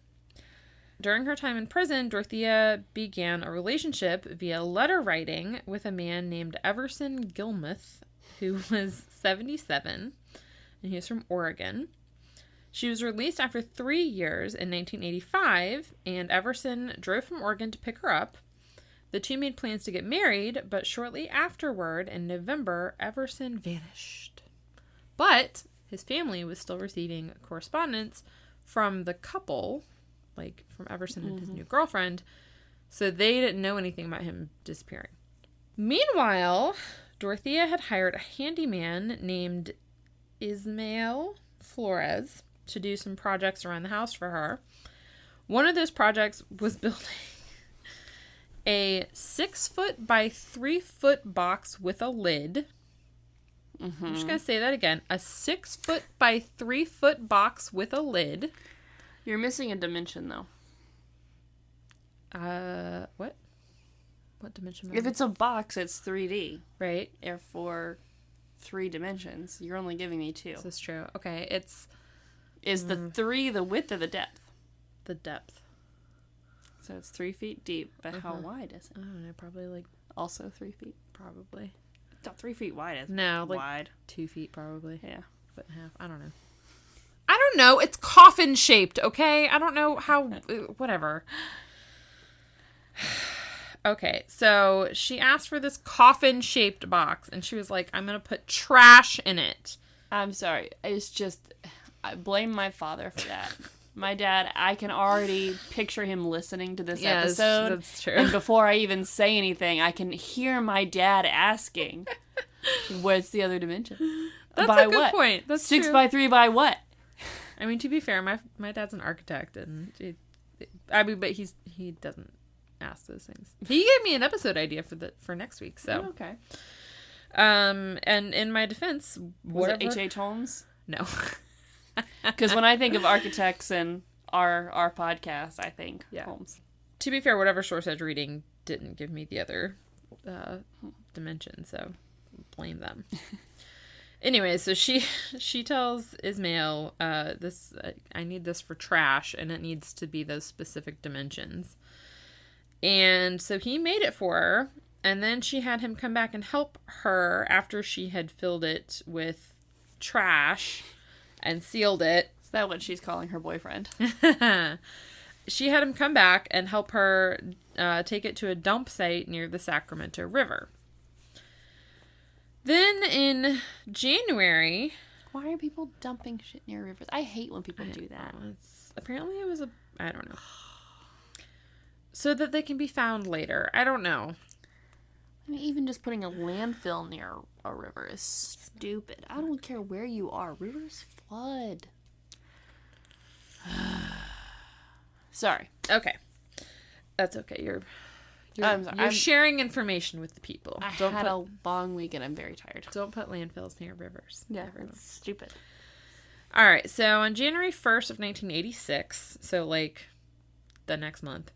During her time in prison, Dorothea began a relationship via letter writing with a man named Everson Gilmuth, who was 77, and he was from Oregon. She was released after 3 years in 1985, and Everson drove from Oregon to pick her up. The two made plans to get married, but shortly afterward, in November, Everson vanished. But his family was still receiving correspondence from the couple, like from Everson and his new girlfriend, so they didn't know anything about him disappearing. Meanwhile, Dorothea had hired a handyman named Ismael Flores to do some projects around the house for her. One of those projects was building a 6-foot by 3-foot box with a lid. I'm just going to say that again. A 6-foot by 3-foot box with a lid. You're missing a dimension, though. What? What dimension? If it's a box, it's 3D. Right. If for 3 dimensions, you're only giving me 2. This is true. Okay, it's... Is the 3 the width or the depth? The depth. So it's 3 feet deep, but how wide is it? I don't know, probably like... Also 3 feet? Probably. Not 3 feet wide, is it? No, like wide. 2 feet probably. Yeah. Foot and a half. I don't know. I don't know. It's coffin shaped, okay? I don't know how... whatever. Okay, so she asked for this coffin shaped box, and she was like, I'm going to put trash in it. I'm sorry. It's just... I blame my father for that. My dad, I can already picture him listening to this episode. That's true. And before I even say anything, I can hear my dad asking, what's the other dimension? That's by a good what? point. That's 6 true. by 3 by what? I mean, to be fair, my dad's an architect, and but he doesn't ask those things. He gave me an episode idea for next week, so. Oh, okay. And in my defense, Was it H.H. Holmes? No. Because when I think of architects and our podcast, I think Holmes. To be fair, whatever source I was reading didn't give me the other dimension, so blame them. Anyway, so she tells Ismael, this I need this for trash, and it needs to be those specific dimensions. And so he made it for her, and then she had him come back and help her after she had filled it with trash and sealed it. Is that what she's calling her boyfriend? She had him come back and help her take it to a dump site near the Sacramento River. Then in January... Why are people dumping shit near rivers? I hate when people do that. Apparently it was I don't know. So that they can be found later. I don't know. I mean, even just putting a landfill near a river is stupid. I don't care where you are. Rivers flood. Sorry. Okay. That's okay. You're sorry. You're sharing information with the people. I had a long week and I'm very tired. Don't put landfills near rivers. Yeah, it's stupid. All right. So on January 1st of 1986, so like the next month,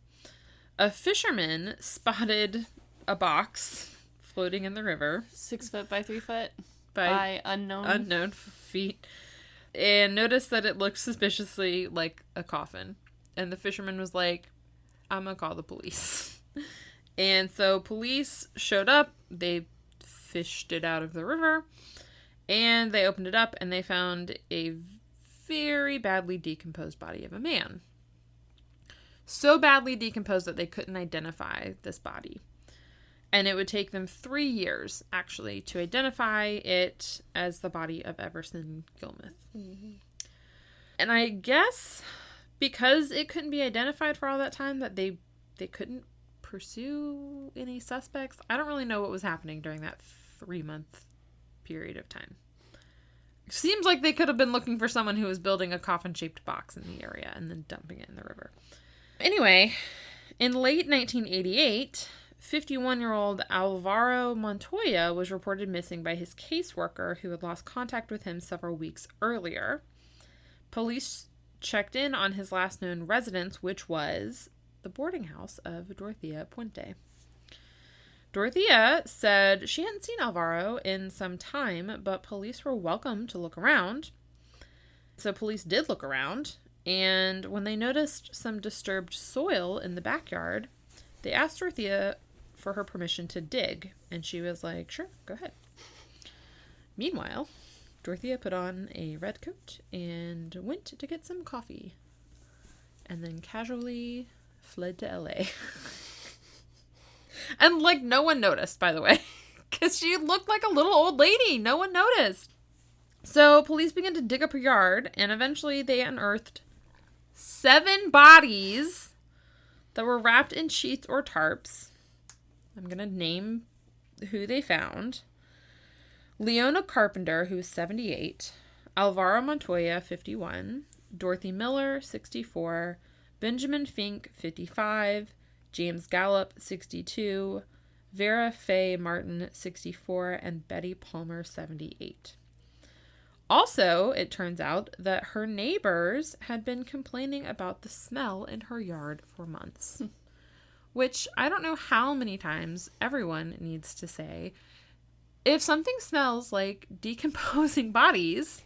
a fisherman spotted a box floating in the river. 6 foot by 3 foot by unknown feet. And noticed that it looked suspiciously like a coffin. And the fisherman was like, I'm gonna call the police. And so police showed up. They fished it out of the river. And they opened it up and they found a very badly decomposed body of a man. So badly decomposed that they couldn't identify this body. And it would take them 3 years, actually, to identify it as the body of Everson Gilmith. Mm-hmm. And I guess because it couldn't be identified for all that time, that they couldn't pursue any suspects. I don't really know what was happening during that 3-month period of time. Seems like they could have been looking for someone who was building a coffin-shaped box in the area and then dumping it in the river. Anyway, in late 1988, 51-year-old Alvaro Montoya was reported missing by his caseworker who had lost contact with him several weeks earlier. Police checked in on his last known residence, which was the boarding house of Dorothea Puente. Dorothea said she hadn't seen Alvaro in some time, but police were welcome to look around. So police did look around, and when they noticed some disturbed soil in the backyard, they asked Dorothea for her permission to dig, and she was like, sure, go ahead. Meanwhile, Dorothea put on a red coat and went to get some coffee, and then casually fled to LA. And, like, no one noticed, by the way, because she looked like a little old lady. No one noticed. So police began to dig up her yard, and eventually they unearthed 7 bodies that were wrapped in sheets or tarps. I'm going to name who they found. Leona Carpenter, who was 78. Alvaro Montoya, 51. Dorothy Miller, 64. Benjamin Fink, 55. James Gallup, 62. Vera Faye Martin, 64. And Betty Palmer, 78. Also, it turns out that her neighbors had been complaining about the smell in her yard for months. Which, I don't know how many times everyone needs to say, if something smells like decomposing bodies,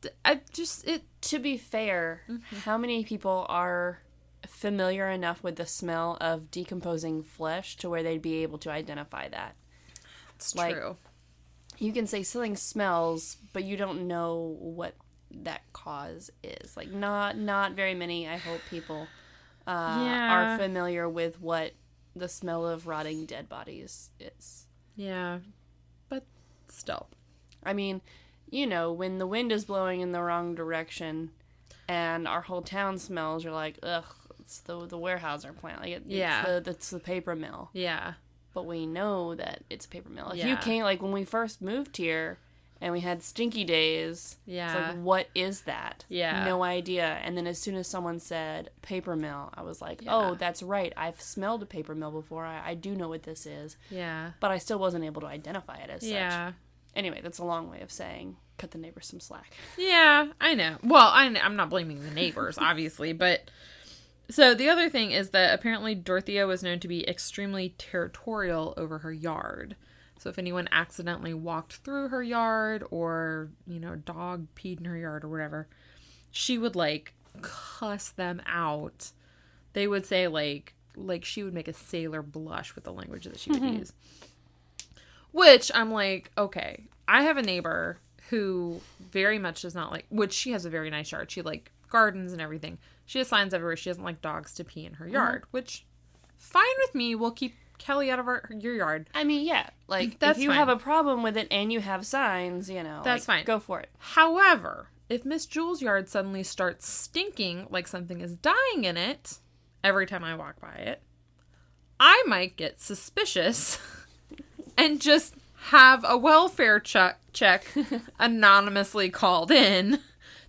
To be fair, how many people are familiar enough with the smell of decomposing flesh to where they'd be able to identify that? It's true. You can say something smells, but you don't know what that cause is. Like, not very many, I hope, people are familiar with what the smell of rotting dead bodies is. Yeah, but still. I mean, you know, when the wind is blowing in the wrong direction and our whole town smells, you're like, ugh, it's the Weyerhaeuser plant. Like, it's the paper mill. Yeah. But we know that it's a paper mill. If you can't, like, when we first moved here and we had stinky days, it's like, what is that? Yeah. No idea. And then as soon as someone said paper mill, I was like, oh, that's right. I've smelled a paper mill before. I do know what this is. Yeah. But I still wasn't able to identify it as such. Yeah. Anyway, that's a long way of saying cut the neighbors some slack. Yeah, I know. Well, I'm not blaming the neighbors, obviously, but... So the other thing is that apparently Dorothea was known to be extremely territorial over her yard. So if anyone accidentally walked through her yard or, you know, a dog peed in her yard or whatever, she would, like, cuss them out. They would say, like she would make a sailor blush with the language that she would use. Which I'm like, okay, I have a neighbor who very much does not like, which she has a very nice yard. She, like, gardens and everything. She has signs everywhere. She doesn't like dogs to pee in her yard, which, fine with me. We'll keep Kelly out of your yard. I mean, yeah. Like, that's if you fine. have a problem with it and you have signs, you know. That's fine. Go for it. However, if Miss Jewel's yard suddenly starts stinking like something is dying in it every time I walk by it, I might get suspicious and just have a welfare check anonymously called in.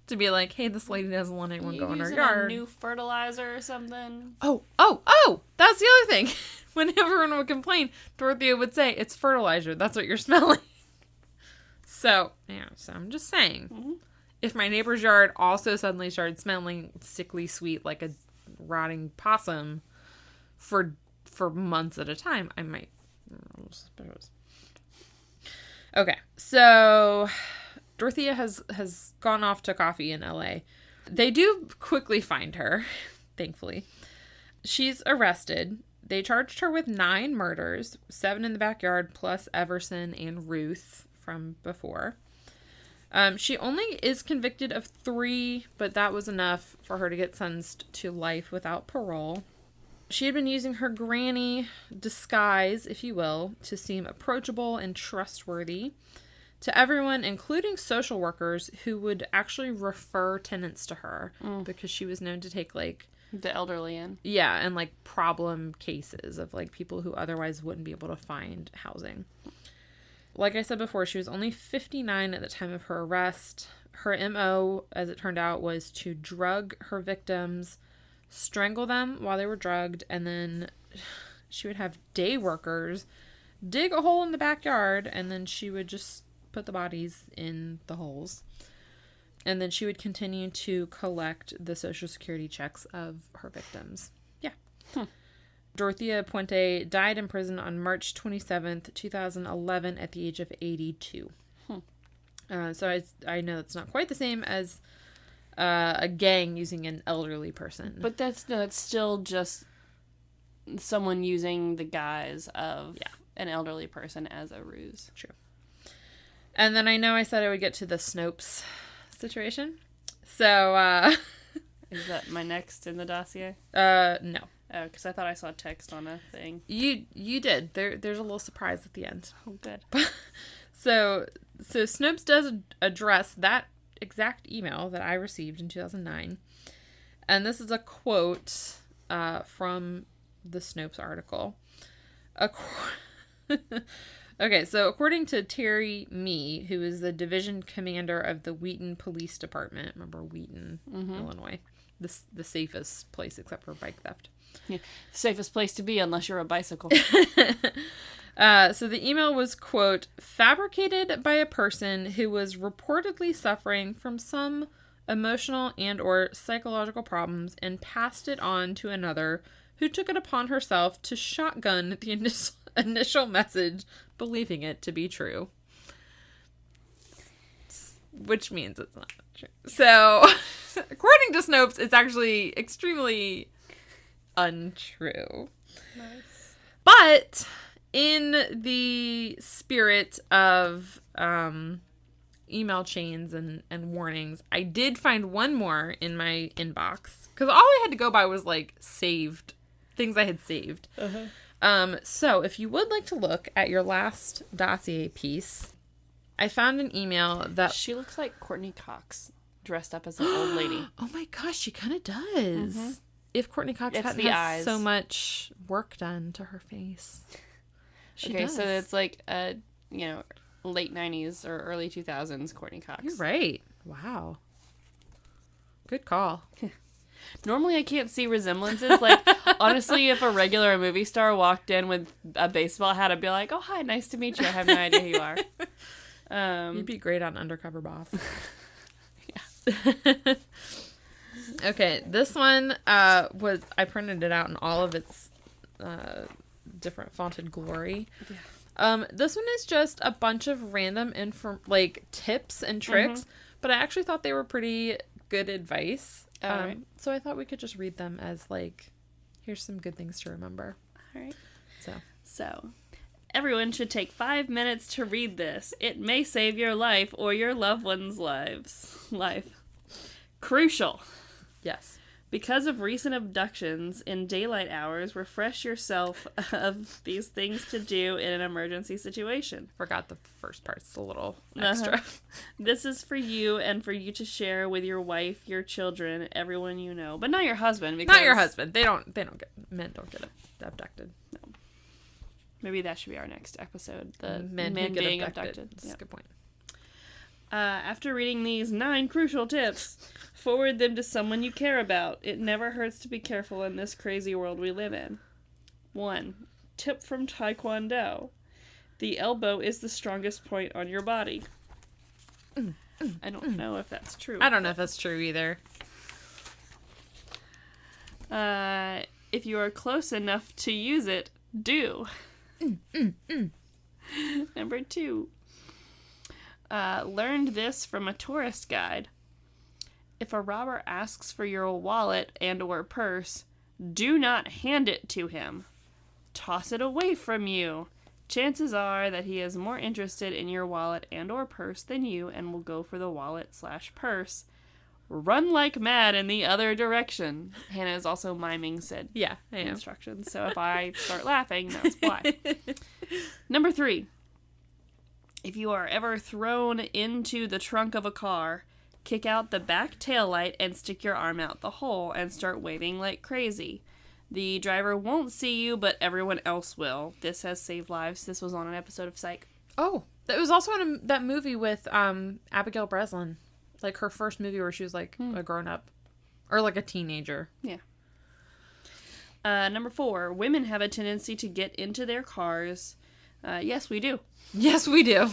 To be like, hey, this lady doesn't want anyone go in her yard. A new fertilizer or something? Oh! That's the other thing. When everyone would complain, Dorothea would say, it's fertilizer. That's what you're smelling. So I'm just saying. If my neighbor's yard also suddenly started smelling sickly sweet like a rotting possum, for months at a time. I might. Okay, so Dorothea has gone off to coffee in LA. They do quickly find her, thankfully. She's arrested. They charged her with 9 murders, 7 in the backyard, plus Everson and Ruth from before. She only is convicted of 3, but that was enough for her to get sentenced to life without parole. She had been using her granny disguise, if you will, to seem approachable and trustworthy to everyone, including social workers who would actually refer tenants to her because she was known to take, like, the elderly in. Yeah, and, like, problem cases of, like, people who otherwise wouldn't be able to find housing. Like I said before, she was only 59 at the time of her arrest. Her MO, as it turned out, was to drug her victims, strangle them while they were drugged, and then she would have day workers dig a hole in the backyard, and then she would just put the bodies in the holes. And then she would continue to collect the Social Security checks of her victims. Yeah. Dorothea Puente died in prison on March 27th, 2011 at the age of 82. So I know that's not quite the same as a gang using an elderly person. But that's still just someone using the guise of an elderly person as a ruse. True. And then I know I said I would get to the Snopes situation. So, is that my next in the dossier? No. Oh, because I thought I saw text on a thing. You did. There's a little surprise at the end. Oh, good. So Snopes does address that exact email that I received in 2009. And this is a quote from the Snopes article. Okay, so according to Terry Mee, who is the division commander of the Wheaton Police Department, remember Wheaton, Illinois, the safest place except for bike theft. Yeah, safest place to be unless you're a bicycle. So the email was, quote, fabricated by a person who was reportedly suffering from some emotional and or psychological problems and passed it on to another who took it upon herself to shotgun the initial message, believing it to be true. Which means it's not true. So, according to Snopes, it's actually extremely untrue. Nice. But in the spirit of email chains and warnings, I did find one more in my inbox. Because all I had to go by was, like, saved. Things I had saved. So, if you would like to look at your last dossier piece, I found an email that... She looks like Courtney Cox, dressed up as an old lady. Oh my gosh, she kind of does. If Courtney Cox hadn't had so much work done to her face. She does. So it's like a, late 90s or early 2000s Courtney Cox. You're right. Wow. Good call. Normally I can't see resemblances. Like, honestly, if a regular movie star walked in with a baseball hat, I'd be like, oh, hi, nice to meet you. I have no idea who you are. You'd be great on Undercover Boss. Yeah. Okay, this one I printed it out in all of its different fonted glory. Yeah. This one is just a bunch of random tips and tricks, but I actually thought they were pretty good advice. Right. So I thought we could just read them as, like, here's some good things to remember. All right. So, everyone should take 5 minutes to read this. It may save your life or your loved one's life. Crucial. Yes. Because of recent abductions in daylight hours, refresh yourself of these things to do in an emergency situation. Forgot the first part's a little extra. This is for you and for you to share with your wife, your children, everyone you know, but not your husband. Because not your husband. Men don't get abducted. No. Maybe that should be our next episode. The men being abducted. That's a good point. After reading these 9 crucial tips, forward them to someone you care about. It never hurts to be careful in this crazy world we live in. 1. Tip from Taekwondo. The elbow is the strongest point on your body. I don't know if that's true. I don't know if that's true either. If you are close enough to use it, do. Number 2. Learned this from a tourist guide. If a robber asks for your wallet and or purse, do not hand it to him. Toss it away from you. Chances are that he is more interested in your wallet and or purse than you and will go for the wallet/purse. Run like mad in the other direction. Hannah is also miming said instructions, so if I start laughing, that's why. Number 3. If you are ever thrown into the trunk of a car, kick out the back taillight and stick your arm out the hole and start waving like crazy. The driver won't see you, but everyone else will. This has saved lives. This was on an episode of Psych. Oh, that was also in that movie with Abigail Breslin. Like her first movie where she was like a grown-up. Or like a teenager. Yeah. Number 4. Women have a tendency to get into their cars. Yes, we do. Yes, we do.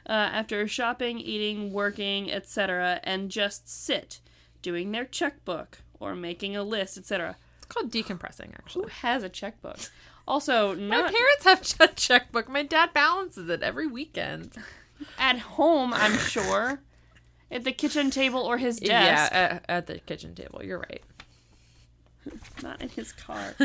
After shopping, eating, working, etc. and just sit, doing their checkbook or making a list, etc. It's called decompressing, actually. Who has a checkbook? Also, my parents have a checkbook. My dad balances it every weekend. At home, I'm sure. At the kitchen table or his desk. Yeah, at the kitchen table. You're right. Not in his car.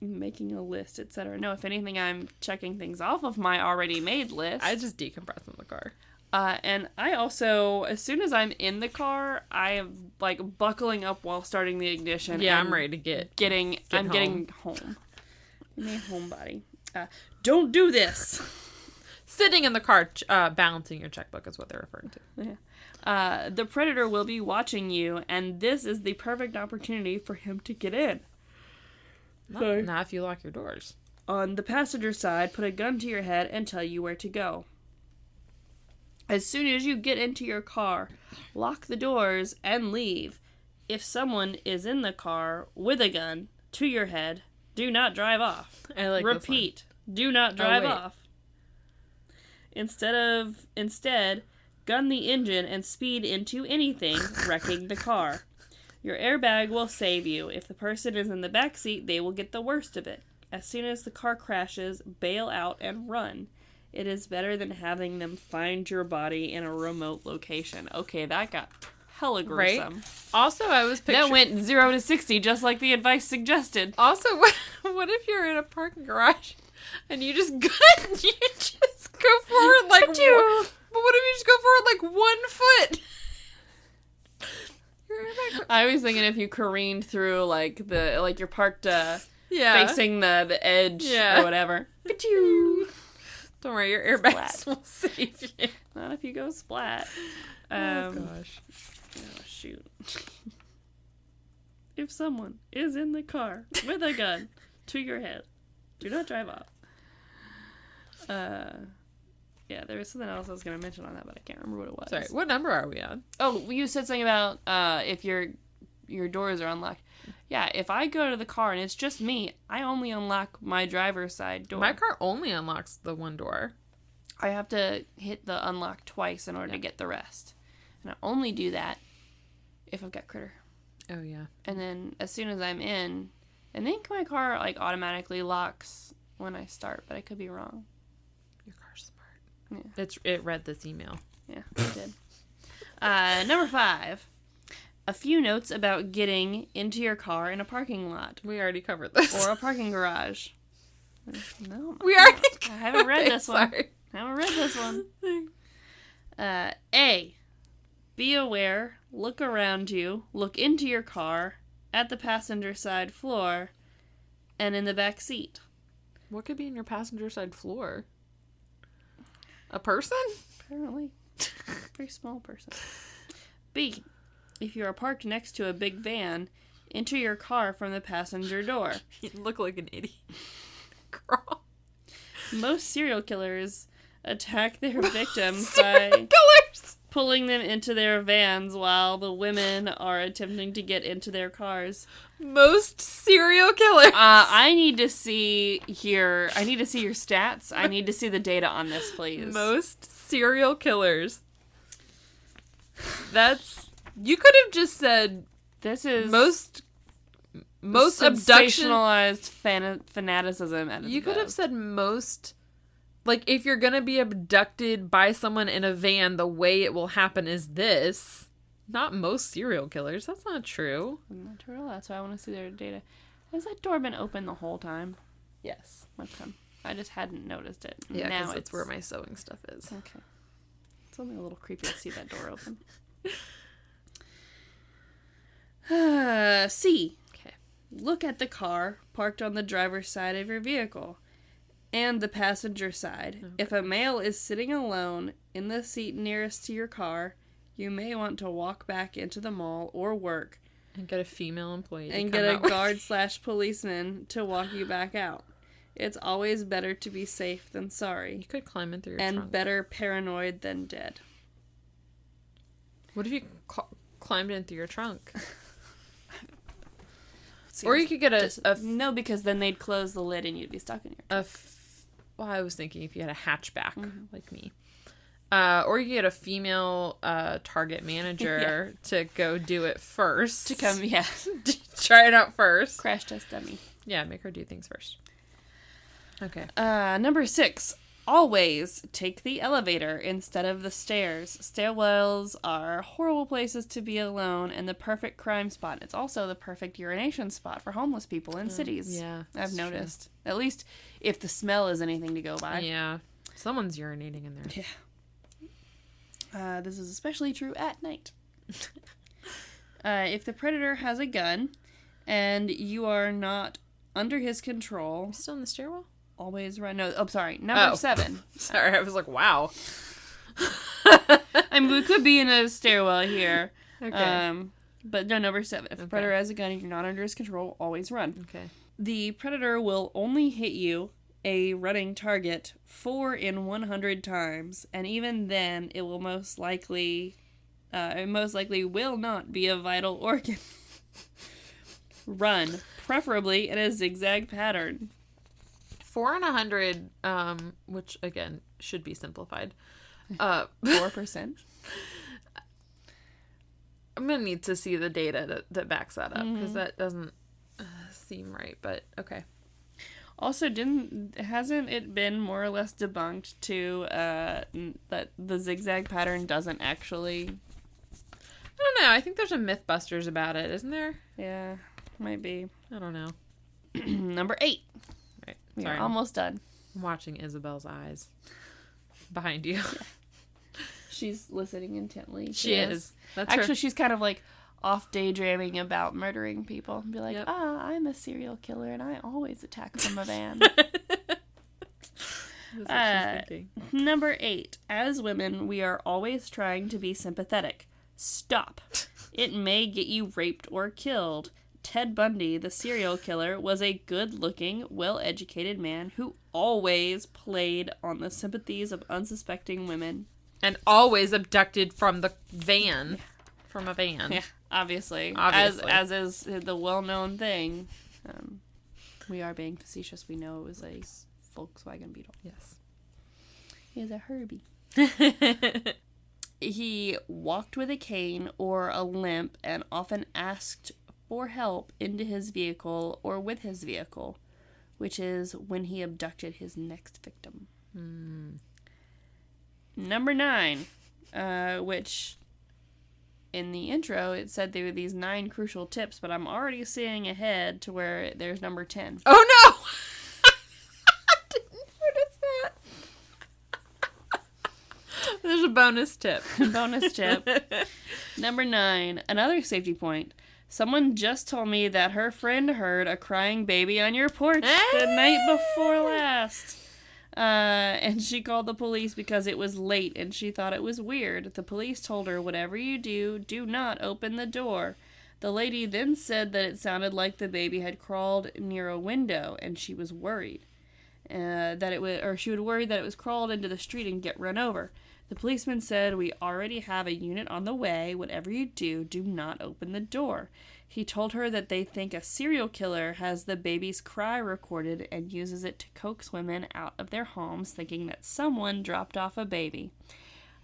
Making a list, etc. No, if anything, I'm checking things off of my already made list. I just decompress in the car. And I also, as soon as I'm in the car, I am like buckling up while starting the ignition. Yeah, I'm ready to getting home. I'm a homebody. Don't do this. Sitting in the car, balancing your checkbook is what they're referring to. Yeah. The predator will be watching you, and this is the perfect opportunity for him to get in. Not if you lock your doors. On the passenger side, put a gun to your head and tell you where to go. As soon as you get into your car, lock the doors and leave. If someone is in the car with a gun to your head, do not drive off. I like Repeat, do not drive off. Instead, gun the engine and speed into anything, wrecking the car. Your airbag will save you. If the person is in the back seat, they will get the worst of it. As soon as the car crashes, bail out and run. It is better than having them find your body in a remote location. Okay, that got hella gruesome. Right? Also, I was picturing... That went 0 to 60, just like the advice suggested. Also, what if you're in a parking garage and you just go forward like... But what if you just go forward like 1 foot? I was thinking if you careened through like you're parked facing the edge or whatever. Don't worry, your airbags will save you. Not if you go splat. Oh gosh. Oh shoot. If someone is in the car with a gun to your head, do not drive off. Yeah, there was something else I was going to mention on that, but I can't remember what it was. Sorry, what number are we on? Oh, you said something about if your doors are unlocked. Yeah, if I go to the car and it's just me, I only unlock my driver's side door. My car only unlocks the one door. I have to hit the unlock twice in order to get the rest. And I only do that if I've got Critter. Oh, yeah. And then as soon as I'm in, I think my car like automatically locks when I start, but I could be wrong. Your car's smart. Yeah. It read this email. Yeah, it did. Number 5. A few notes about getting into your car in a parking lot. We already covered this. Or a parking garage. No. We already I haven't read this one. Sorry. I haven't read this one. A. Be aware. Look around you. Look into your car. At the passenger side floor. And in the back seat. What could be in your passenger side floor? A person? Apparently. Very small person. B. If you are parked next to a big van, enter your car from the passenger door. You look like an idiot. Girl. Most serial killers attack their victims by pulling them into their vans while the women are attempting to get into their cars. Most serial killers. I need to see your stats. I need to see the data on this, please. Most serial killers. That's You could have just said This is most abduction. sensationalized fanaticism. At its You could have best. said most. Like, if you're gonna be abducted by someone in a van, the way it will happen is this. Not most serial killers. That's not true. Not true. That's why I want to see their data. Has that door been open the whole time? Yes. Okay. I just hadn't noticed it. Yeah, now because that's where my sewing stuff is. Okay. It's only a little creepy to see that door open. C. Okay. Look at the car parked on the driver's side of your vehicle and the passenger side. Okay. If a male is sitting alone in the seat nearest to your car, you may want to walk back into the mall or work And get a female employee to and come get a out with- guard/policeman to walk you back out. It's always better to be safe than sorry. You could climb in through your And trunk. better paranoid than dead. What if you climbed in through your trunk? Or you could get no, because then they'd close the lid and you'd be stuck in your trunk. well, I was thinking if you had a hatchback like me. Or you get a female target manager to go do it first. To come, yeah. Try it out first. Crash test dummy. Yeah, make her do things first. Okay. Number 6. Always take the elevator instead of the stairs. Stairwells are horrible places to be alone and the perfect crime spot. It's also the perfect urination spot for homeless people in cities. Yeah. I've noticed. True. At least if the smell is anything to go by. Yeah. Someone's urinating in there. Yeah. This is especially true at night. If the predator has a gun and you are not under his control... Still in the stairwell? Always run. No, sorry. Number 7. Sorry, I was like, wow. I mean, we could be in a stairwell here. Okay. But no, number 7. If the predator has a gun and you're not under his control, always run. Okay. The predator will only hit you, a running target, 4 in 100 times, and even then, it most likely will not be a vital organ. Run, preferably in a zigzag pattern. 4 in 100, which again should be simplified. 4%. I'm gonna need to see the data that backs that up because that doesn't seem right. But okay. Also, hasn't it been more or less debunked too that the zigzag pattern doesn't actually? I don't know. I think there's a MythBusters about it, isn't there? Yeah, might be. I don't know. Number 8. Right. We're Sorry. almost done. I'm watching Isabel's eyes behind you. Yeah. She's listening intently. She is. That's Actually, her. she's kind of like off daydreaming about murdering people. Be like, Yep. I'm a serial killer and I always attack from a van. That's what she's thinking. Number 8. As women, we are always trying to be sympathetic. Stop. It may get you raped or killed. Ted Bundy, the serial killer, was a good-looking, well-educated man who always played on the sympathies of unsuspecting women. And always abducted from the van. Yeah. From a van. Yeah, obviously. Obviously. As is the well-known thing. We are being facetious. We know it was a Volkswagen Beetle. Yes. He is a Herbie. He walked with a cane or a limp and often asked for help into his vehicle or with his vehicle, which is when he abducted his next victim. Number 9, which in the intro it said there were these 9 crucial tips, but I'm already seeing ahead to where there's number 10. Oh no! I didn't notice that. There's a bonus tip. Bonus tip. Number 9, another safety point. Someone just told me that her friend heard a crying baby on your porch the night before last. And she called the police because it was late and she thought it was weird. The police told her, whatever you do, do not open the door. The lady then said that it sounded like the baby had crawled near a window and she was worried. She would worry that it was crawled into the street and get run over. The policeman said, we already have a unit on the way. Whatever you do, do not open the door. He told her that they think a serial killer has the baby's cry recorded and uses it to coax women out of their homes, thinking that someone dropped off a baby.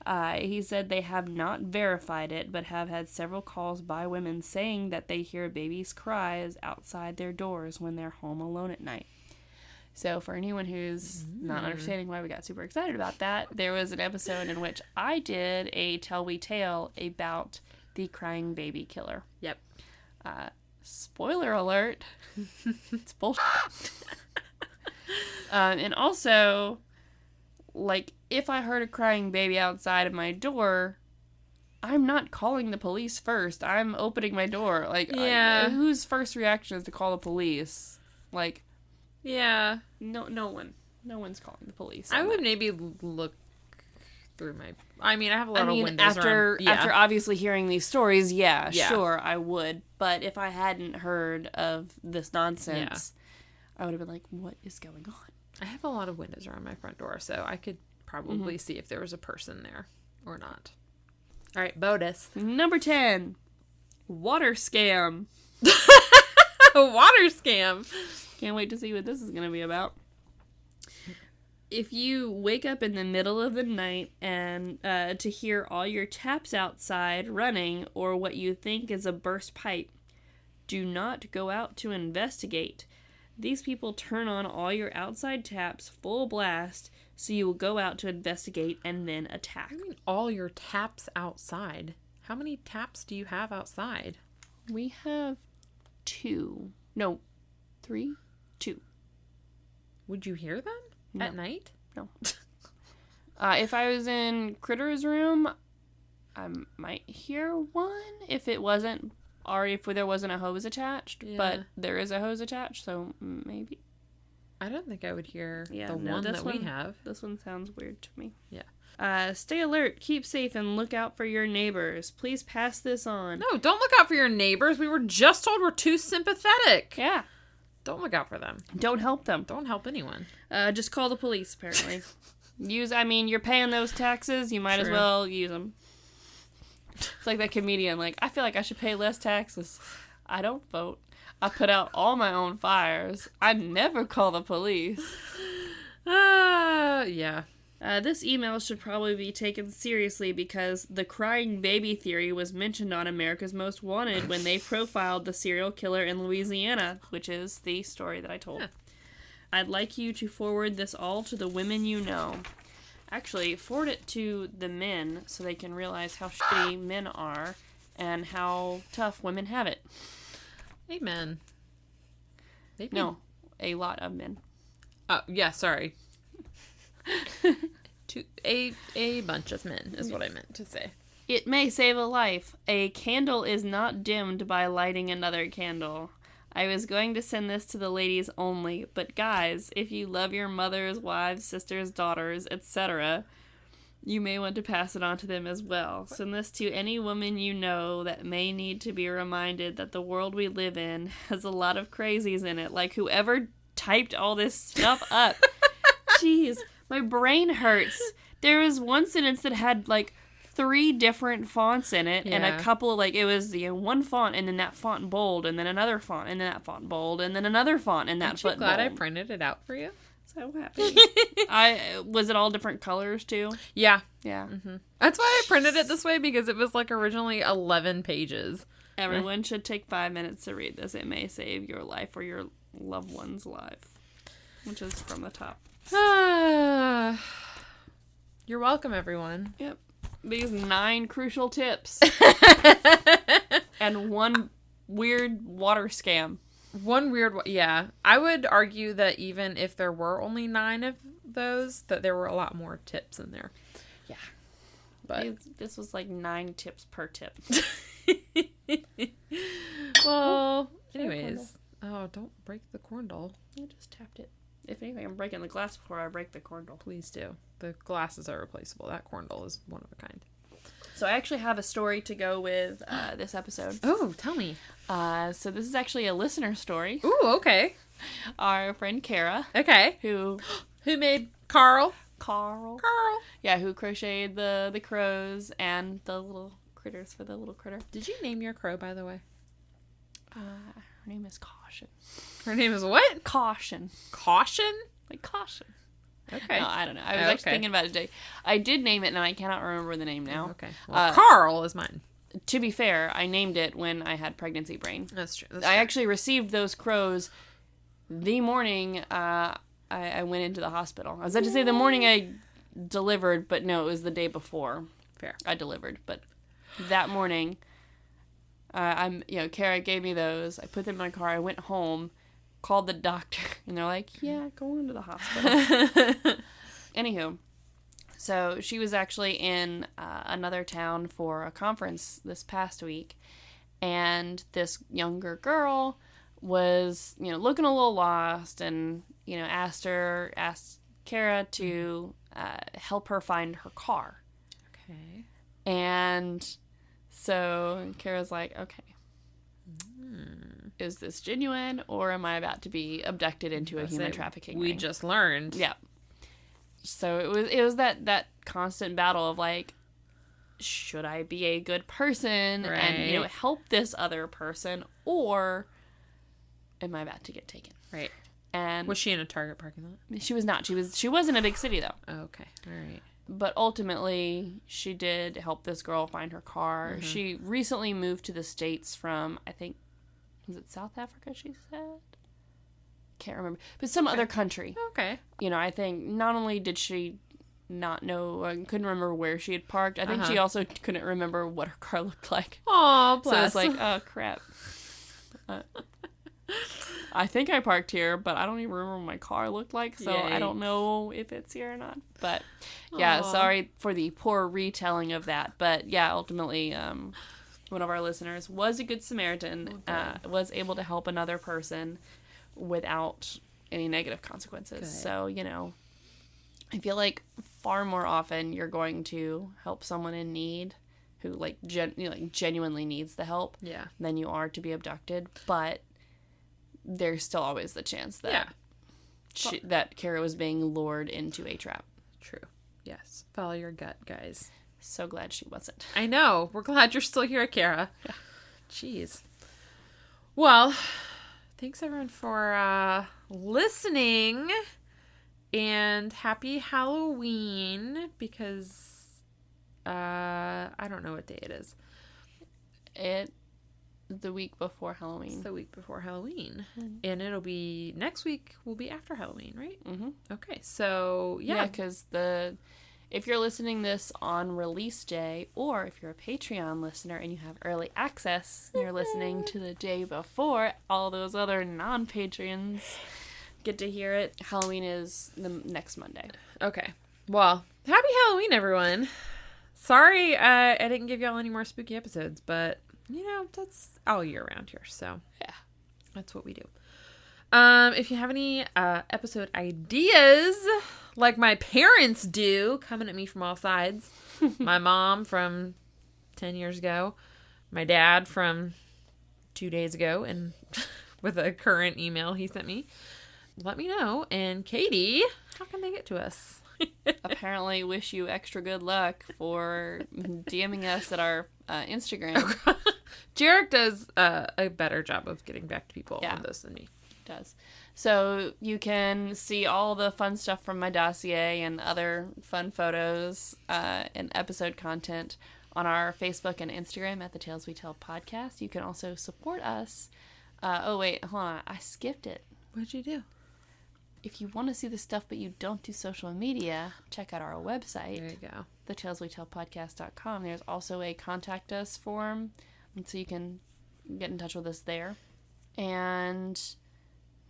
He said they have not verified it, but have had several calls by women saying that they hear babies' cries outside their doors when they're home alone at night. So for anyone who's not understanding why we got super excited about that, there was an episode in which I did a Tell We Tale about the crying baby killer. Yep. Spoiler alert. It's bullshit. And also, like, if I heard a crying baby outside of my door, I'm not calling the police first. I'm opening my door. Like, yeah. Whose first reaction is to call the police? Like, yeah. No one. No one's calling the police. I would maybe look through my... I mean, I have a lot of windows after obviously hearing these stories, sure, I would. But if I hadn't heard of this nonsense, I would have been like, what is going on? I have a lot of windows around my front door, so I could probably see if there was a person there or not. All right, bonus. Number 10. Water scam. A water scam. Can't wait to see what this is going to be about. If you wake up in the middle of the night and to hear all your taps outside running or what you think is a burst pipe, do not go out to investigate. These people turn on all your outside taps full blast, so you will go out to investigate and then attack. I mean, all your taps outside. How many taps do you have outside? We have 2. No, 3? 2. Would you hear them? No. At night? No. If I was in Critter's room, I might hear one if it wasn't, or if there wasn't a hose attached. Yeah. But there is a hose attached, so maybe. I don't think I would hear we have. This one sounds weird to me. Yeah. Stay alert, keep safe, and look out for your neighbors. Please pass this on. No, don't look out for your neighbors. We were just told we're too sympathetic. Yeah. Don't look out for them. Don't help them. Don't help anyone. Just call the police, apparently. You're paying those taxes, you might as well use them. It's like that comedian, like, I feel like I should pay less taxes. I don't vote. I put out all my own fires. I never call the police. Yeah. This email should probably be taken seriously because the crying baby theory was mentioned on America's Most Wanted when they profiled the serial killer in Louisiana, which is the story that I told. Yeah. I'd like you to forward this all to the women you know. Actually, forward it to the men so they can realize how shitty men are and how tough women have it. Amen. No, a lot of men. Oh, yeah, sorry. To a bunch of men is what I meant to say. It may save a life. A candle is not dimmed by lighting another candle. I was going to send this to the ladies only, but guys, if you love your mothers, wives, sisters, daughters, etc., you may want to pass it on to them as well. Send this to any woman you know that may need to be reminded that the world we live in has a lot of crazies in it, like whoever typed all this stuff up. Jeez. My brain hurts. There was one sentence that had, 3 different fonts in it, and a couple, it was one font, and then that font bold, and then another font, and then that font bold, and then another font, and that font bold. Aren't you glad I printed it out for you? So happy. Was it all different colors, too? Yeah. Yeah. Mm-hmm. That's why I printed it this way, because it was, originally 11 pages. Everyone should take 5 minutes to read this. It may save your life or your loved one's life. Which is from the top. You're welcome, everyone. Yep. These 9 crucial tips. And 1 weird water scam. Yeah. I would argue that even if there were only 9 of those, that there were a lot more tips in there. Yeah. But this was 9 tips per tip. Well, anyways. Oh, don't break the corn doll. I just tapped it. If anything, I'm breaking the glass before I break the corn doll. Please do. The glasses are replaceable. That corn doll is one of a kind. So I actually have a story to go with this episode. Oh, tell me. So this is actually a listener story. Ooh, okay. Our friend Kara. Okay. Who made Carl? Carl. Yeah, who crocheted the crows and the little critters for the little critter. Did you name your crow, by the way? Her name is Caution. Her name is what? Caution. Caution? Like caution. Okay. No, I don't know. I was actually thinking about it today. I did name it, and I cannot remember the name now. Okay. Well, Carl is mine. To be fair, I named it when I had pregnancy brain. That's true. I actually received those crows the morning I went into the hospital. I was about to say the morning I delivered, but no, it was the day before. Fair. I delivered, but that morning, Kara gave me those. I put them in my car. I went home, called the doctor, and they're like, "Yeah, go into the hospital." Anywho, so she was actually in another town for a conference this past week, and this younger girl was, looking a little lost, and asked Kara to help her find her car. Okay. And so Kara's like, okay, is this genuine, or am I about to be abducted into a human trafficking ring? We just learned. Yeah. So it was that constant battle of like, should I be a good person and help this other person, or am I about to get taken? Right. And was she in a Target parking lot? She was not. She was in a big city though. Oh, okay. All right. But ultimately, she did help this girl find her car. Mm-hmm. She recently moved to the States from, I think, was it South Africa, she said? Can't remember. But some other country. Okay. I think not only did she not know, couldn't remember where she had parked, I think she also couldn't remember what her car looked like. Oh, bless. So it's like, oh, crap. I think I parked here, but I don't even remember what my car looked like, so I don't know if it's here or not. But, yeah, sorry for the poor retelling of that. But, yeah, ultimately, one of our listeners was a good Samaritan, was able to help another person without any negative consequences. Good. So, I feel like far more often you're going to help someone in need who, genuinely needs the help than you are to be abducted. But there's still always the chance that that Kara was being lured into a trap. True. Yes. Follow your gut, guys. So glad she wasn't. I know. We're glad you're still here, Kara. Yeah. Jeez. Well, thanks everyone for listening, and happy Halloween, because I don't know what day it is. The week before Halloween. It's the week before Halloween. Mm-hmm. And it'll be, next week will be after Halloween, right? Mm-hmm. Okay, so, yeah. Because if you're listening this on release day, or if you're a Patreon listener and you have early access, and you're listening to the day before, all those other non-Patreons get to hear it. Halloween is the next Monday. Okay. Well, happy Halloween, everyone. Sorry I didn't give y'all any more spooky episodes, but that's all year round here, so yeah, that's what we do. If you have any episode ideas, like my parents do, coming at me from all sides, my mom from 10 years ago, my dad from 2 days ago, and with a current email he sent me, let me know. And Katie, how can they get to us? Apparently wish you extra good luck for DMing us at our Instagram. Jarek does a better job of getting back to people on this than me. Does. So you can see all the fun stuff from my dossier and other fun photos and episode content on our Facebook and Instagram at the Tales We Tell podcast. You can also support us. Oh wait, hold on, I skipped it. What'd you do? If you want to see the stuff but you don't do social media, check out our website. There you go. thetaleswetellpodcast.com. There's also a contact us form, and so you can get in touch with us there. And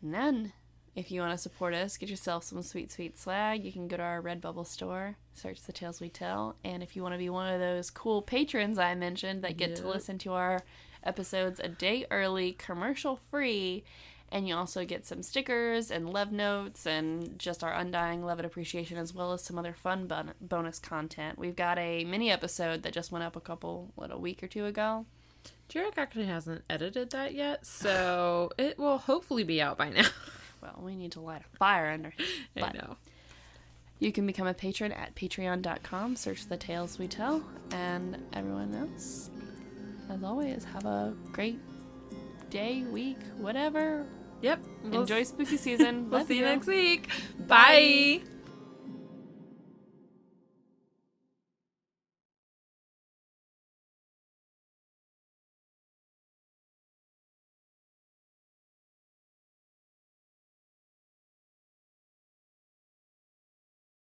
then, if you want to support us, get yourself some sweet, sweet swag. You can go to our Redbubble store, search The Tales We Tell. And if you want to be one of those cool patrons I mentioned that get to listen to our episodes a day early, commercial free, and you also get some stickers and love notes and just our undying love and appreciation, as well as some other fun bonus content. We've got a mini episode that just went up a week or two ago. Jarek actually hasn't edited that yet, so it will hopefully be out by now. Well, we need to light a fire under his butt. I know. You can become a patron at patreon.com, search The Tales We Tell, and everyone else, as always, have a great day, week, whatever. Yep. Enjoy spooky season. We'll see you next week. Bye.